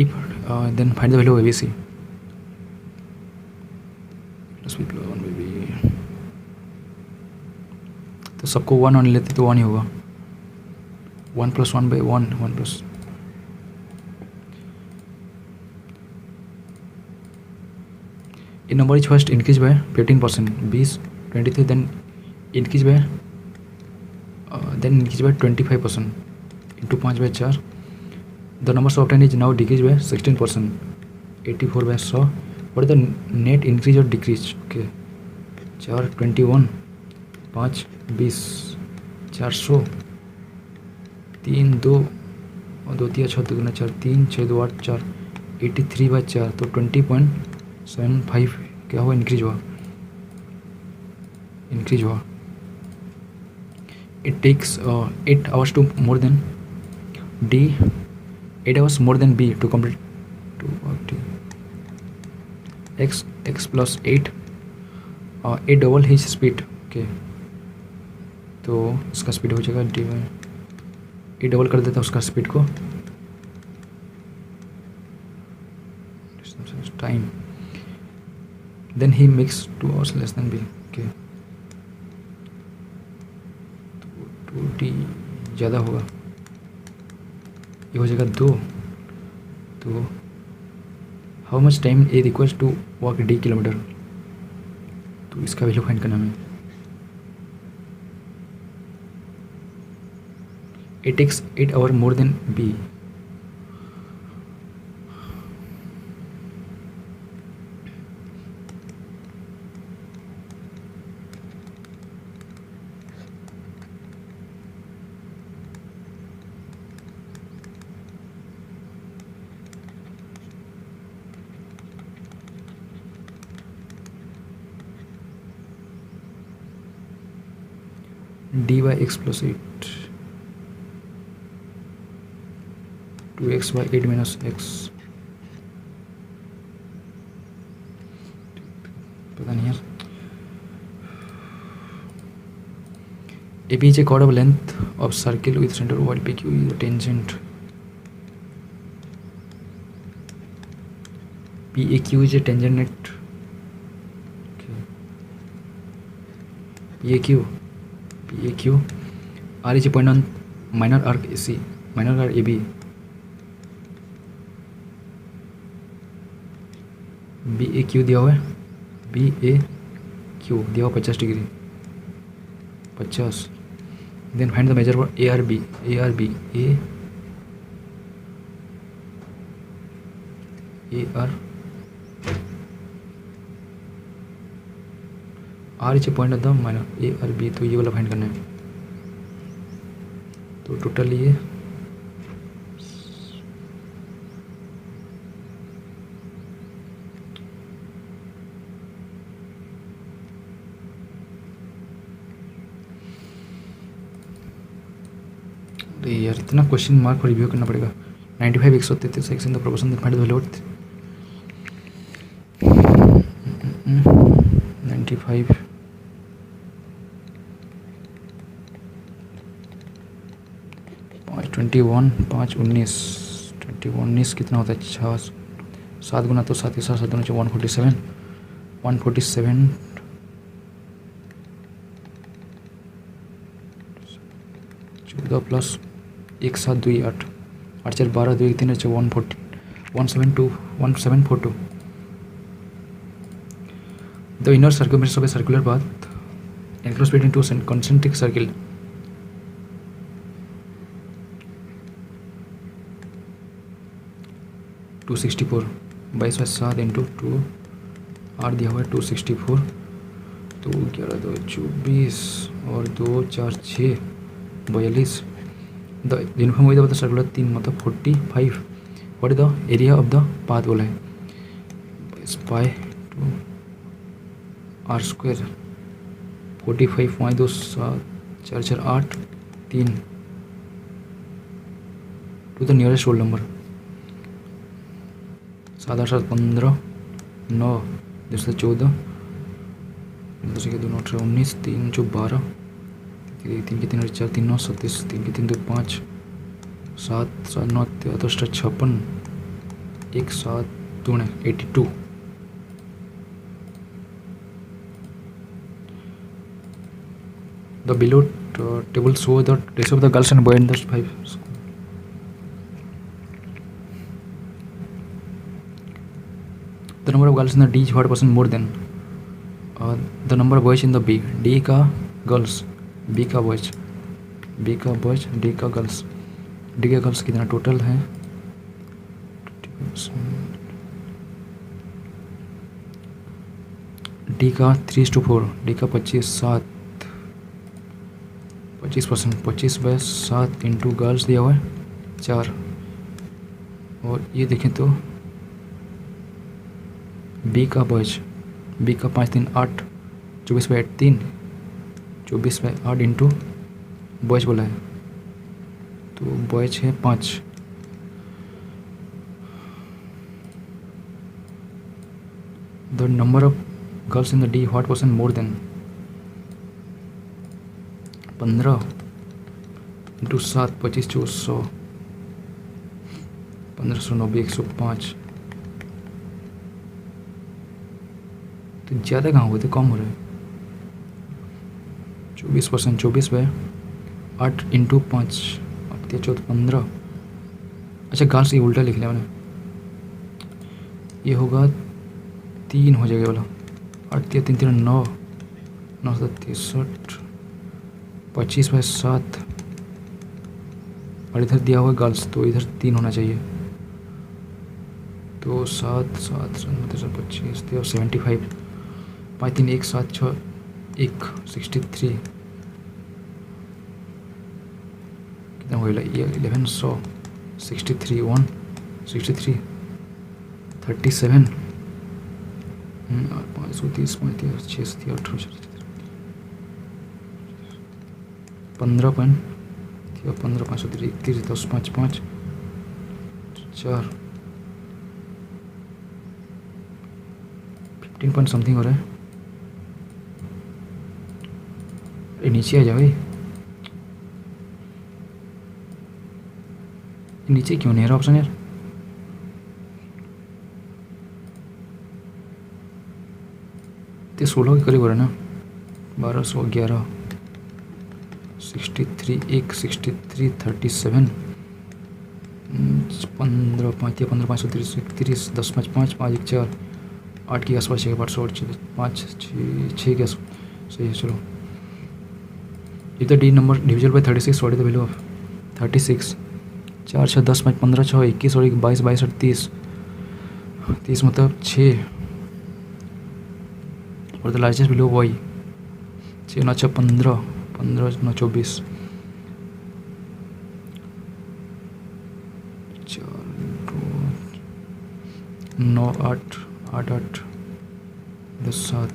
if then find the value of ABC plus b plus 1 b तो सबको 1 मान लेते तो 1 ही होगा 1 + 1/1 1 plus a number is first increased by 15%, 20 23 then increased by 25% into 5/4. The numbers obtained is now decreased by 16%, 84/100. What is the net increase or decrease? Okay, 4 21 5 20 400 3 2 और 2 3 6 2 4 3 6 2 8 4 83/4 तो 20.75 क्या हुआ इंक्रीज हुआ it takes 8 hours to more than D 8 hours more than B to complete to x plus 8 a double his speed. Okay तो इसका स्पीड हो जाएगा डी बाई ए डबल कर देता उसका स्पीड को टाइम देन ही makes 2 hours less than B. Okay 2D ज़्यादा होगा ये हो जाएगा 2. तो how much time A requires to walk D kilometre तो इसका वैल्यू फाइंड करना है. It takes 8 hours more than B. D by x plus 8 2x by 8 minus x पता नहीं यार. AB is a chord of length of circle with center while PQ is a tangent. PAQ is a tangent net. Okay. PAQ R is a point on minor arc AC, minor arc AB. BAQ दिया हुआ है BAQ दिया हुआ 50 degree 50. Then find the major for ARB R is a point of the minor ARB तो ये वाला फाइंड करना है. तो टोटल ये यार इतना क्वेश्चन मार्क को रिव्यू करना पड़ेगा. 95 133 x in the proportion that find the value 95 5 21 5 19 19 कितना होता है 6 7 गुना तो 7 के साथ 7 गुना 147 14 plus 1 7 2 8 8 4 12 2 3 140 1742 The inner circumference of a circular path enclosed between two concentric circle two 264 22 by 7 into 2 R दिया हुआ है 264 तो 11 2 24 और 2 4 6 42. The uniform with the circular 3 मतलब 45. What is the area of the path बोला है pi two R² 45.274483 to the nearest whole number. 7 8 7 15 9 2 14 2 के 2 9 19 3 जो 12 3 के 3 4 3 9 37 3 के 3 2 5 7 7 9 13 56 1 7 2 82। The below table show the ratio of the girls and boys in the 5 school. The number of girls in the D is what percent more than the number of boys in the B. D का girls, B का boys, B का boys, D का girls. D का girls कितना टोटल है? D का 3:4, D का 25 25%, 25/7 इंटू गर्ल्स दिया हुआ है 4। और ये देखें तो बी का बॉयज, बी का 5 3 8 24/8 3 24/8 इंटू बॉयज बोला है, तो बॉयज है 5। The number of girls in the D what percent more than 15 into 7 25 2400 1590 105। तो ज़्यादा कहाँ हुए थे, कम हो रहे हैं। 24%, 24/8 इंटू 5 अब 14 15। अच्छा गर्ल्स ये उल्टा लिख लिया मैंने, ये होगा 3 हो जाएगा वाला 8 3 3 9 9 63 25/7 और इधर दिया हुआ गर्ल्स तो इधर 3 होना चाहिए, तो 7 7 25 75 5 3 1 7 6 1 63 कितना हो गया ये 1100 63 1 63 37 530 35 36 18 15 530 31 10 5 5 4 15 पॉइंट समथिंग हो रहा है। अरे नीचे आ जाओ भाई, नीचे क्यों नहीं रहा ऑप्शन यार। तो 16 के करीब हो रहा है ना, 1211 63 1 63 37 15 5 15 530 31 10 5 5 5 1 4 8 के आसपास 800 5 6 के आसपास सही है। चलो if the D number डिविजल by 36 what is the value of 36 4 6 10 5 15 6 21 और 22 22 और 30 30 मतलब 6 और द लार्जेस्ट वैल्यू वाई 6 9 6 15 15 9 24 9 8 8 8 10 7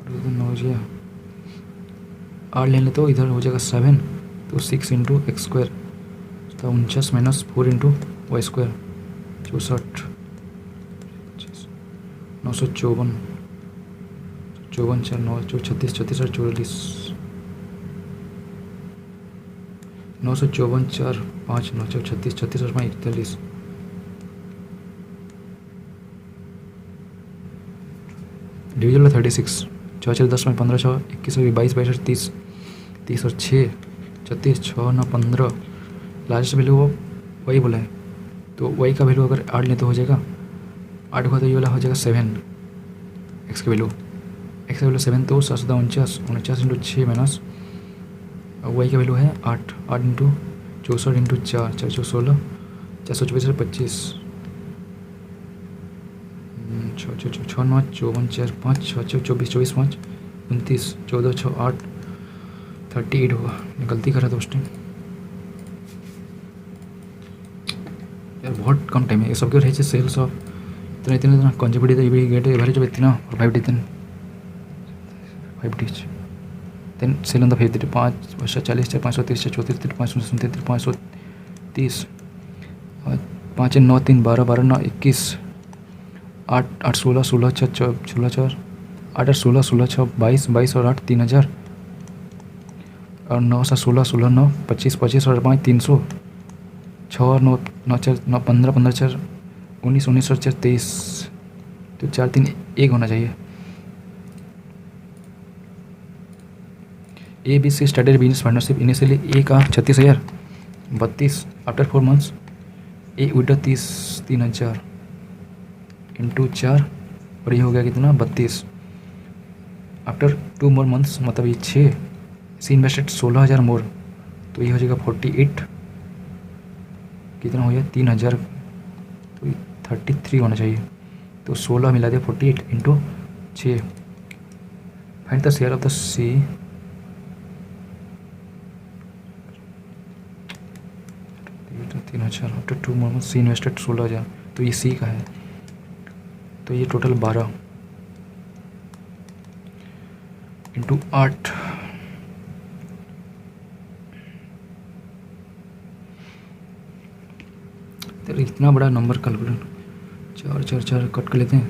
9 हो गया 8 ले तो इधर हो जाएगा 7 तो 6 इंटू एक्स स्क्वायर तो 49 माइनस 4 इंटू वाई स्क्वायर 64 954 54 4 9 36 36 और 44 954 4 5 9 36 36 और 41 डिविजन 36 4 4 10 में 15 6 21 और 22 22 और 30 30 और 6 36 6 9 15 लास्ट वैल्यू वो वही बोला है तो वही का वैल्यू अगर 8 लें तो हो जाएगा 8 का तो ये वाला हो जाएगा 7 एक्स का वैल्यू 7 तो 7 49 49 इंटू 6 माइनस वही का वैल्यू है 8 8 इंटू 64 इंटू 4 4 4 16 424 25 6 9 54 4 5 6 6 24 24 5 29 14 6 8 38 होगा। गलती करा था उस टाइम यार, बहुत कम टाइम है ये सबके रहे सेल्स ऑफ इतना इतना इतना कॉन्जिबिलिटी गेट एवरेज ऑफ इतना और 5 डिथन 5 डिज देन सेल ऑन द 5 5 40 530 34 5 37 530 5 9 3 12 12 9 21 8 8 16 16 6 16 4 8 8 16 16 6 22 22 और 8 3000 और 9 7 16 16 9 25 25 और 5 300 6 और 9 9 4 9 15 15 4 19 19 और 4 23 तो 4 3 1 होना चाहिए। ABC started business partnership initially A का 36,000 32 after 4 months A withdraw 3,000 into 4 और ये हो गया कितना 32 आफ्टर 2 मोर मंथ्स मतलब ये 6 सी इन्वेस्टेड 16,000 मोर तो ये हो जाएगा 48 कितना हो गया 3,000 तो 33 होना चाहिए तो 16 मिला दिया 48 into 6 find the share of the C 3,000 after 2 more months C invested 16,000 तो ये सी का है तो ये टोटल 12 इंटू 8 तो इतना बड़ा नंबर कैलकुलेट 4 4 4 कट कर लेते हैं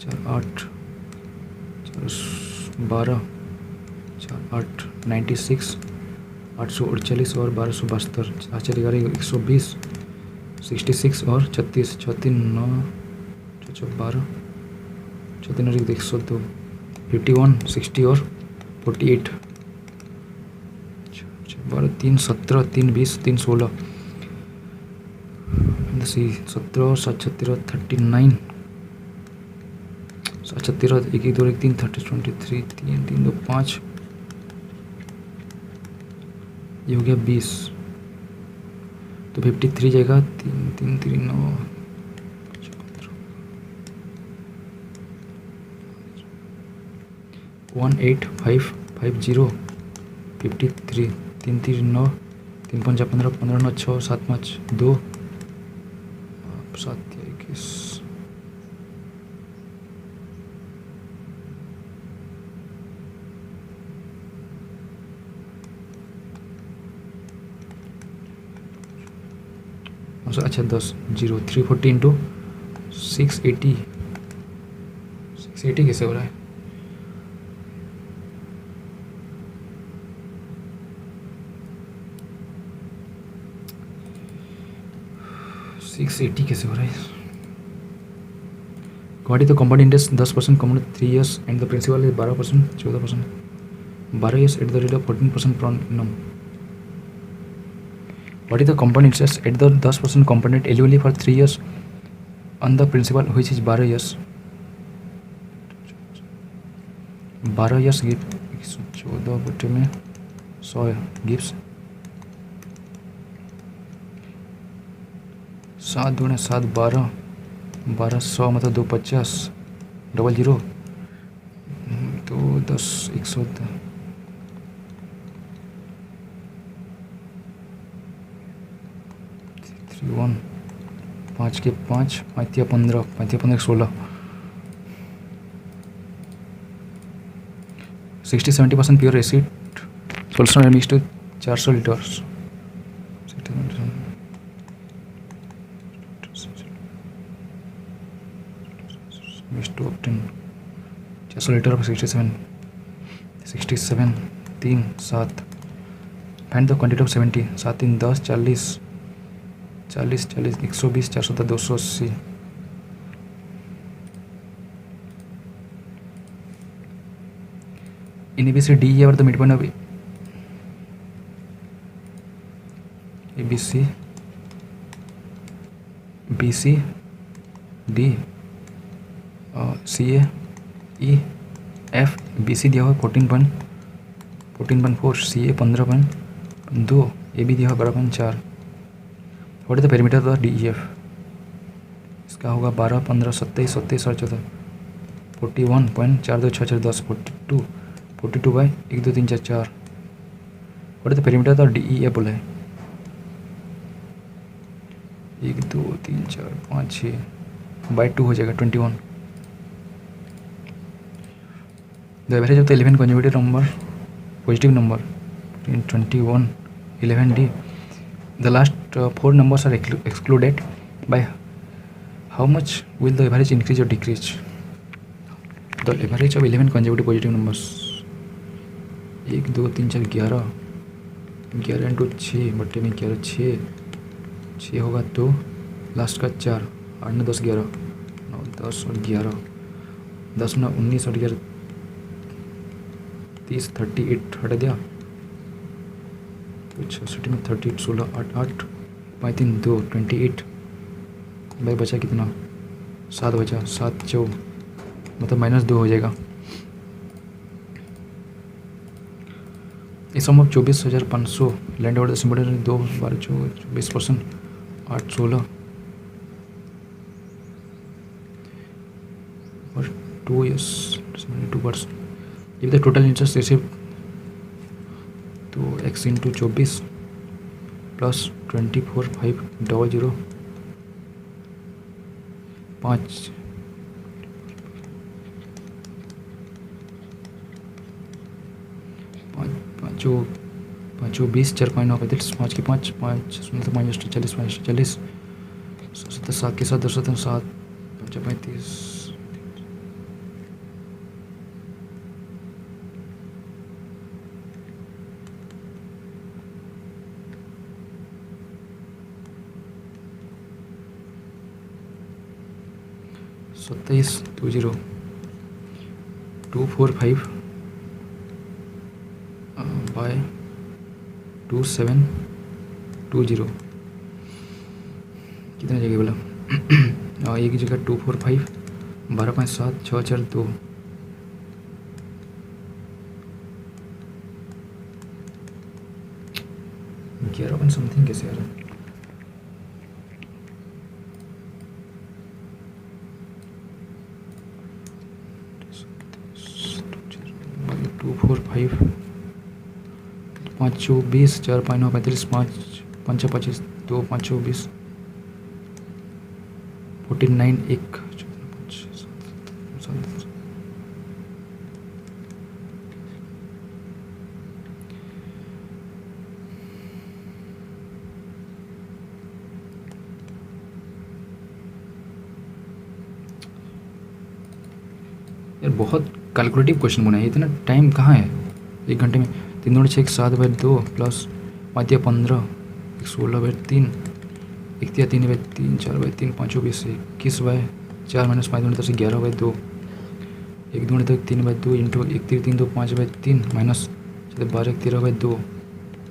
4 8 4 12 4 8 96 848 और 1272 4 11 120 66 और 36 6 3 9 4 12 4 3 102 51 60 और 48 12 3 17 3 20 3 16 17 और 7 36 39 7 36 1 1 2 1 3 30 23 3 3 2 5 ये हो गया 20 तो 53 जाएगा 3 3 3 9 18,550 53 3 3 9 3 5 15 15 9 6 7 5 2 7 21 अच्छा 10 0 340 इंटू 680 कैसे हो रहा है 680 कैसे हो रहा है what is the compound interest 10% compound 3 years and the principal is 12% 14% 12 years at the rate of 14% per annum. What is the compound interest at the 10% component annually for 3 years on the principal which is 12 years 12 years give 14 बटे में 100 gives 7 दूने 7 12 1200 मतलब 250 00 तो 10 110 1 5 के 5 5 15 5 15 16 60-70% pure acid solution mix to 400 litres mix to obtain 400 litre of 67 3 7 find the quantity of 70 7 3 10 40 40 40 120 410 280 in ABC D over the midpoint of ABC BC D CA E F BC दिया हुआ 14.4 CA 15.2 AB दिया हुआ 12.4 what is the perimeter of DEF इसका होगा 12 15 27 27 और 14 41.42 10 42 42 by 1 2 3 4 4 what is the perimeter of DEF बोला है 1 2 3 4 5 6 बाई 2 हो जाएगा 21 the average of the 11 consecutive number positive number in 21 11D. The last 4 numbers are excluded. By how much will the average increase or decrease? The average of 11 consecutive positive numbers 1 2 3 4 11 11 into 6 बट्टे में 11 6 होगा तो लास्ट का 4 8 9 10 11 9 10 और 11 10 9 19 और 11 30 38 हटा दिया अच्छा 60 में 38 16 8 8 5 3 2 28 भाई बचा कितना 7 बचा 7 4 मतलब -2 हो जाएगा। इस sum of 24,500 land over the symbol 2 12 24% 8 16 और 2 years 2%। If the total interest receive तो x इंटू 24 प्लस 24,500 5 पाँचों 20 4 5 9 35 5 के 5 5 0 5 40 5 40 7 के 7 10 7 5 35 27 20 245 बाय 2720 कितना जगह बोला एक ही जगह 245 12 5 7 6 4 2 11 समथिंग कैसे आ रहा है 245 5 20 4 5 9 35 5 5 25 2 5 20 49 1 यार बहुत कैलकुलेटिव क्वेश्चन बना है। इतना टाइम कहाँ है 1 घंटे में 3 दूनी 6 7 बाय 2 प्लस 5 या 15 16 बाय 3 1 या 3 बाय 3 4 बाय 3 5 20 21 बाय 4 माइनस 5 दूनी 10 11 बाय 2 1 दूनी 3 by 2 into 1 3 3 2 5 by 3 minus 12 13 by 2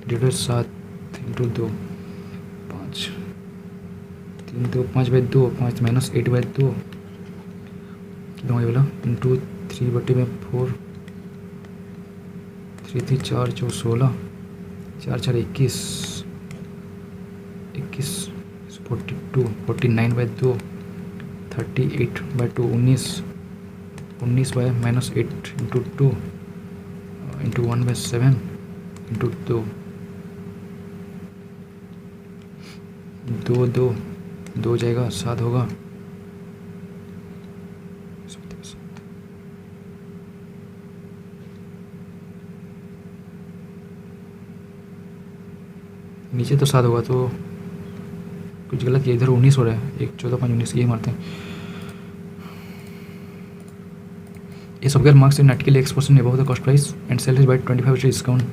divide 7 into 2 5 3 2 5 by 2 5 minus 8 by 2 कितना हो बोला इंटू 3 बटे में 4 3 3 4 4 16 4 4 21 21 42 49 by 2 38 by 2 19 19 by minus 8 into 2 into 1 by 7 into 2 2 2 2 जाएगा 7 होगा नीचे तो 7 होगा तो कुछ गलत किया इधर 19 हो रहा है 1 14 5 19 ये मारते हैं। ये software marks in article X% above the cost price and sell it by 25% discount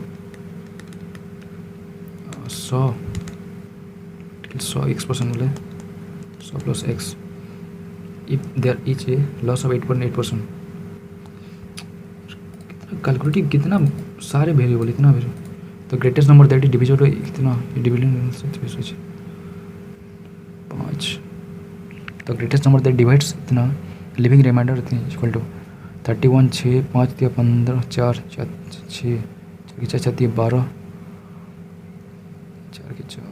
100 X% बोले 100 plus X if there each a loss of 8.8%। कितना कैलकुलेटिव कितना सारे वेरिएबल इतना वेरिएबल तो greatest number that is divisible इतना डिविजन 5 तो ग्रेटेस्ट नंबर दैट डिवाइड्स इतना लिविंग रिमाइंडर इक्वल टू 31 6 5 3 15 4 6 4 12 4 के 4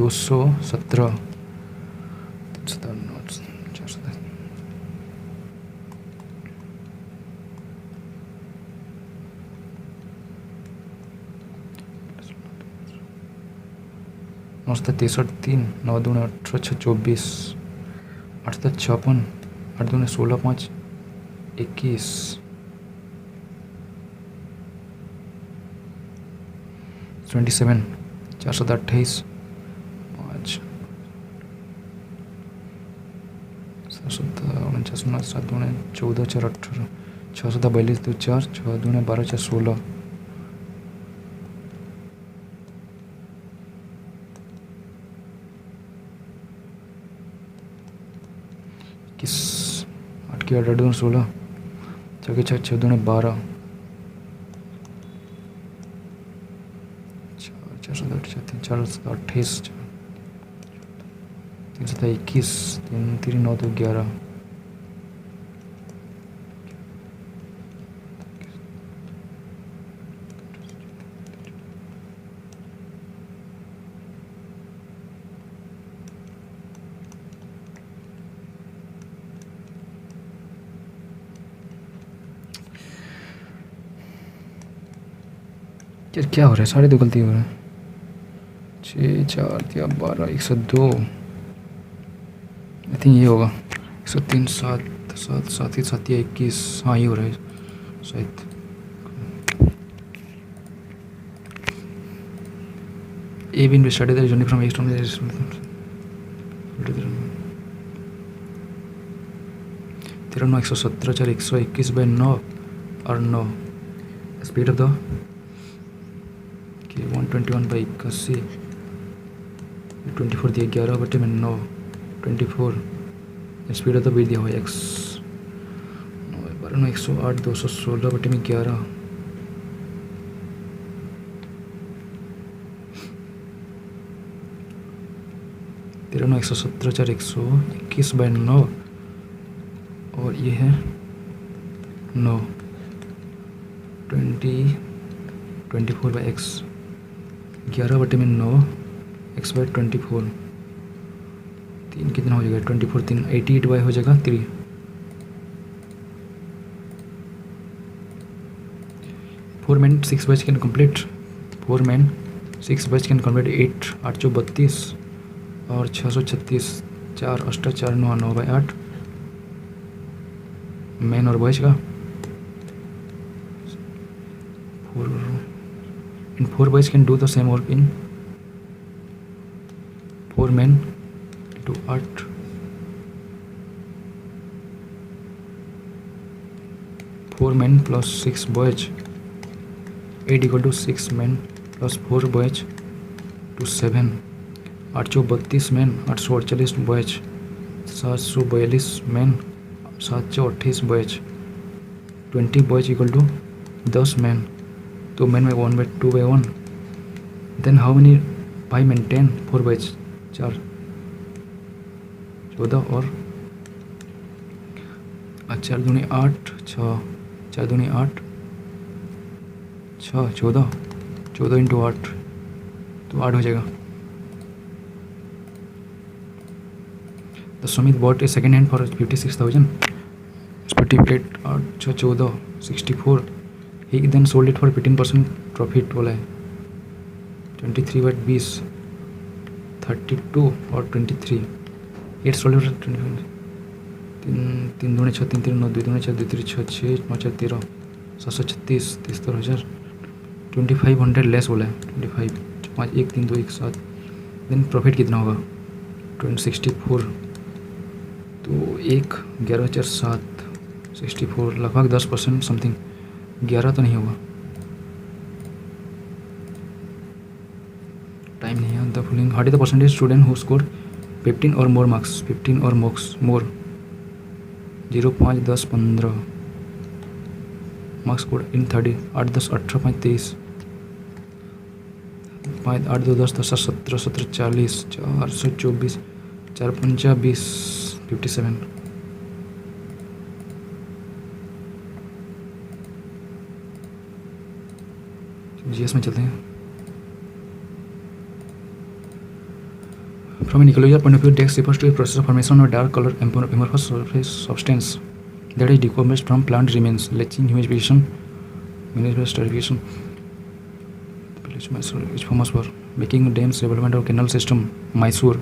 217 9 63 3 9 2 18 6 24 8 56 8 2 16 5 21 27, 428, 5, 7, 7, 14, 4, 18, 6, 7, 42, 2, 4, 6, 2, 12, 4, 16, 21, 8 की 8, 2, 16, 6 के 6, 6, 2, 12, 4, 7, 8, 4, 7, 28, 3, 7, 21, 3, 3, 9, 2, 11, यार क्या हो रहा है, सारे 2 गलती हो रहा है। 6, 4 दिया 12, 102, आई थिंक ये होगा 103, 7, 7, 7 ही 7 या 21, हाँ ये हो रहा है शायद। ए been restarted the journey from east from the 13, 117, 4, 121 by 9 और 9 स्पीड ऑफ द 121 by 81, 24 दिया 11 बटे में 9, 24 स्पीड ऑफ द बीट दिया हुआ x 12, 108, 216 बटे में 11, 13, 117, 4, 121 by 9 और ये है 9, 24 by x 11 बटे में 9 x by 24, 3 कितना हो जाएगा 24, 3 88 by हो जाएगा 3, 4 men 6 batch can complete, 4 men 6 batch can complete 8, 8 32 और 636, 4, 8, 4, 9, 9 by 8 मैन और बॉयज का 4 boys can do the same work in 4 men into 8, 4 men plus 6 boys, 8 equal to 6 men plus 4 boys to 7, 832 men, 848 boys, 742 men, 728 boys, 20 boys equal to 10 men, तो men by 1 by 2 by 1, then how many 5 men 10, 4 boys 4, 14 और 4 दूनी 8, 6, 4 दूनी 8, 6, 14, 14 इंटू 8 तो 8 हो जाएगा। The Sumit bought a second hand for 56,000. Spotty plate 8, 6, 14, 64. He then sold it for 15% profit बोला है। 23 बट 20, 32 और 23, 8 सोल्ड फॉर 25, 3 दूनी 6, 3 3 9, 2 दूनी 4, 2 3 6, 6 9 4 13, 736, 73,000, 2500 लेस बोला है। 25, 5 1 3 2 1 7, देन प्रॉफिट कितना होगा 64, तो 1 11 4 7, 64 लगभग 10% समथिंग, 11 तो नहीं होगा, टाइम नहीं है। The following what is the percentage student who score 15 और मोर मार्क्स, 15 और मोर 0 5 10 15 मार्क्स स्कोर इन 30, 8 10 18 5 23, 5 8 2 10 10 17 17 40, 4 से 24, 4 5 20, 57। जीएस में चलते हैं। From an ecological point of view, DEX refers to a process of formation of dark color amorphous surface substance that is decomposed from plant remains, leaching, humidification, mineral esterification, which forms for making dams, development of canal system, Mysore,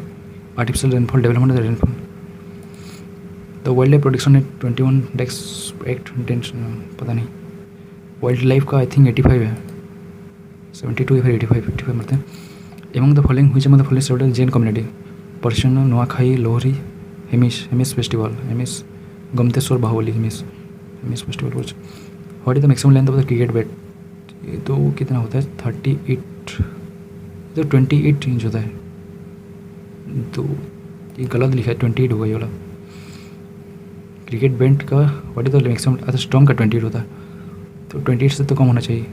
artificial rainfall, development of the rainfall. The wildlife protection at 21 DEX Act, पता नहीं, वाइल्ड लाइफ का आई थिंक 85 है, 72 या फिर 85 55 मरते हैं। एमंग द फॉलोइंग हुई the following celebrate Jain community person Nuakhai Lohri Hemis festival Hemis Gomateshwar Bahubali Hemis festival कुछ। What is the maximum length of the cricket bat? ये तो कितना होता है 38 तो 28 इंच होता है, तो ये गलत लिखा है 28 होगा ये वाला। क्रिकेट बैट का व्हाट इज द मैक्सिमम, अच्छा स्टॉन्ग का 28 होता है, तो 28 से तो कम होना चाहिए।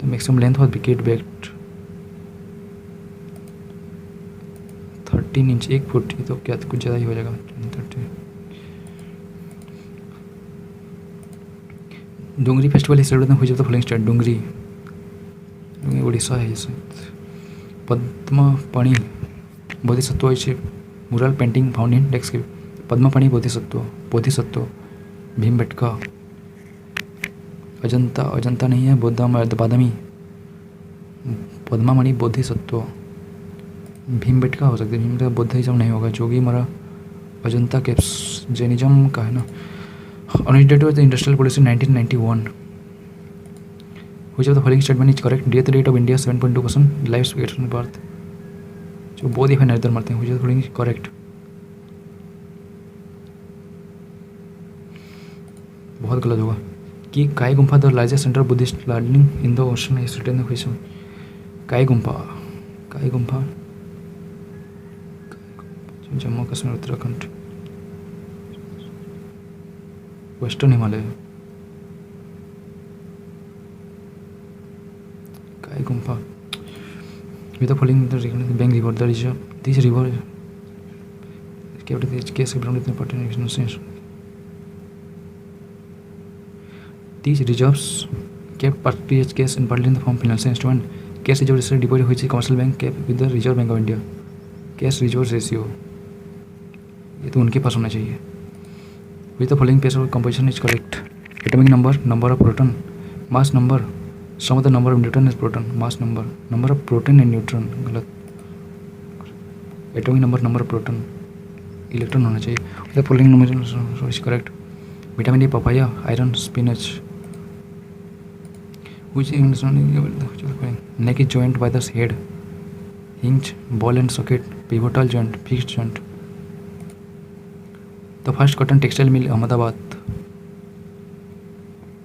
तो maximum length of cricket bat 13 inch 1 foot, ये तो क्या कुछ ज़्यादा ही हो जाएगा 30। डोंगरी फेस्टिवल इस सेलिब्रेटेड हुई जब फॉलोइंग स्टेट डोंगरी उड़ीसा है ये पद्मपाणि बोधिसत्व मुरल painting found in desk Padmapani Bodhisattva Bhimbetka Ajanta नहीं है बादामी पद्मामणि बोधिसत्व भीमबेटका हो सकता है, भीमबेटका बुद्धिज्म नहीं होगा, जोगी मरा अजंता केप्स जैनिज्म का है ना। On the industrial policy 1991 which of the following statement is correct? Death rate of India 7.2%, lives expectancy birth जो बहुत ही नजर मरते हैं, which of the following is correct? बहुत गलत होगा कि Ki Gompa the largest centre of Buddhist learning in the ocean is written the question. Ki Gompa Jammu Kashmir Uttarakhand western Himalaya. Ki Gompa with the following the Bang river the reserve this river kept this case around with important sense. These reserves kept partly as case and partly in the form financial instrument. Cash reserve is deposited which is commercial bank kept with the Reserve Bank of India. Cash reserve ratio ये तो उनके पास होना चाहिए। With the following pair of composition is correct. Atomic number of proton, mass number, sum of the number of neutron is proton, mass number of proton and neutron गलत। Atomic number of proton, electron होना चाहिए। With the following number is correct. Vitamin D, papaya, iron, spinach. Which is neck is joined by the head, hinge, ball and socket, pivotal joint, fixed joint. The first cotton textile mill Ahmedabad,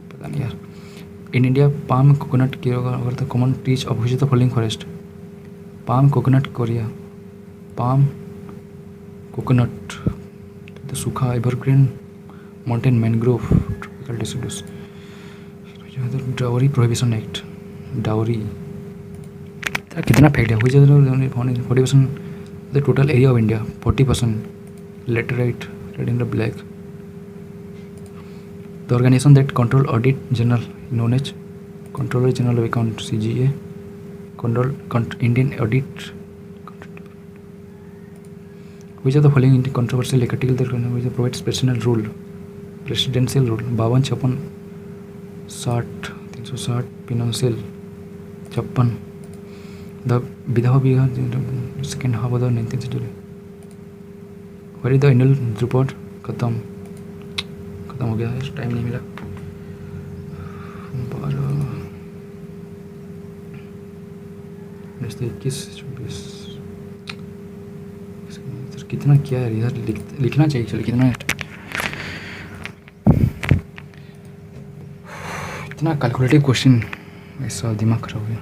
पता नहीं यार। In India, palm, coconut, are the common trees of which is the following forest? Palm, coconut, Korea. Palm, coconut, the सूखा evergreen, mountain mangrove, tropical deciduous. Dowry prohibition act, dowry. कितना फैक्ट है? which is 40% the total area of India, 40%. Laterite, red in the black. The organization that control audit general known as Controller General of Account CGA, Indian Audit. Which of the following controversial article that provides presidential rule? 52, 56, 60, 360, financial 56. The Vidhava Biha second half of the 19th century. Where is the annual report? खत्म हो गया है, टाइम नहीं मिला। 12 कितना क्या है इधर लिखना चाहिए। चलो कितना है, इतना कैलकुलेटिव क्वेश्चन, ऐसा दिमाग खराब हो गया।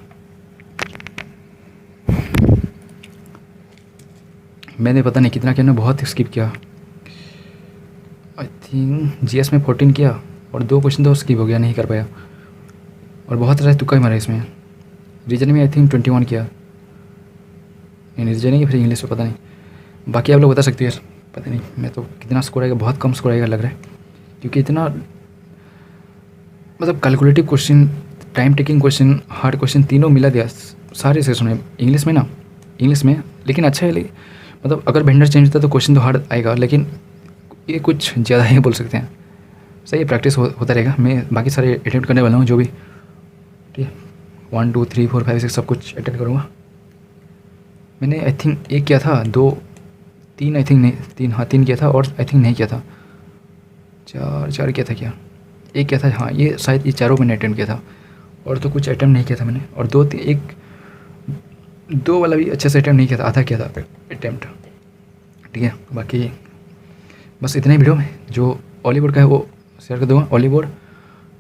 मैंने पता नहीं कितना किया, बहुत स्किप किया। आई थिंक जीएस में 14 किया और 2 क्वेश्चन तो स्किप हो गया, नहीं कर पाया। और बहुत सारा तुक्का ही मारा इसमें। रीजन में आई थिंक 21 किया, नहीं रीजन है फिर इंग्लिश में पता नहीं। बाकी आप लोग बता सकते हैं यार, पता नहीं मैं तो कितना स्कोर आएगा, बहुत कम स्कोर आएगा लग रहा है, क्योंकि इतना मतलब calculative question, time taking question, hard question तीनों मिला दिया सारे सेशन में। इंग्लिश में लेकिन अच्छा है, मतलब अगर वेंडर चेंज होता तो क्वेश्चन तो हार्ड आएगा, लेकिन ये कुछ ज़्यादा ही बोल सकते हैं। सही है, प्रैक्टिस होता रहेगा। मैं बाकी सारे अटेम्प्ट करने वाला हूँ जो भी, ठीक है। 1 2 3 4 5 6 सब कुछ अटेम्प्ट करूँगा। मैंने आई थिंक 1 किया था, 2 3 आई थिंक नहीं, 3 हाँ 3 किया था, और आई थिंक नहीं किया था 4 किया था क्या, 1 किया था हाँ। ये शायद ये चारों मैंने अटेम्प्ट किया था, और तो कुछ अटैम्प्ट नहीं किया था मैंने, और दो वाला भी अच्छे से अटैम्प्ट नहीं किया था, आधा किया था अटैम्प्ट। ठीक है, बाकी बस इतना ही वीडियो में जो ऑलीवुड का है वो शेयर कर दूँगा। ऑलीवुड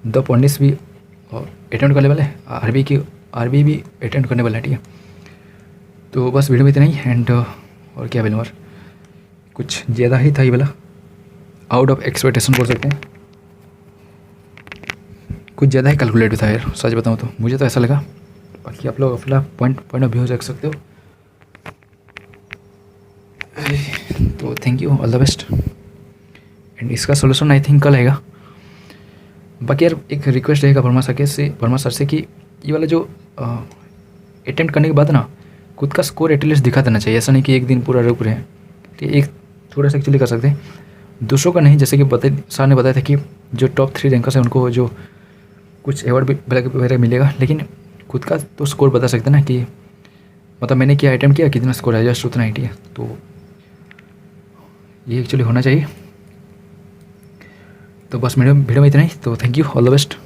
द पॉन्डिस भी अटैम्प्ट करने वाले हैं, आरबी भी अटैम्प्ट करने वाला है। ठीक है, तो बस वीडियो में इतना ही। एंड और क्या बोलूँ, और कुछ ज़्यादा ही था ये वाला, आउट ऑफ एक्सपेक्टेशन बोल सकते हैं, कुछ ज़्यादा ही कैलकुलेटिव था यार, सच बताऊँ तो मुझे तो ऐसा लगा। बाकी आप लोग अपना पॉइंट ऑफ व्यू रख सकते हो। तो thank you, all the best. And इसका सोल्यूशन आई थिंक कल आएगा। बाकी यार एक रिक्वेस्ट रहेगा वर्मा सर से कि ये वाला जो अटेम्प्ट करने के बाद ना खुद का स्कोर एटलीस्ट दिखा देना चाहिए। ऐसा नहीं कि एक दिन पूरा रुक रहे हैं। ठीक है, एक थोड़ा सा एक्चुअली कर सकते हैं, दूसरों का नहीं। जैसे कि सर ने बताया था कि जो टॉप 3 रैंकर्स हैं उनको जो कुछ अवार्ड भी वगैरह मिलेगा, लेकिन खुद का तो स्कोर बता सकते ना कि मतलब मैंने क्या अटेम्प्ट किया, कितना स्कोर आया, जस्ट उतना ही। ठीक है, तो ये एक्चुअली होना चाहिए। तो बस वीडियो में इतना ही। तो thank you, all the best.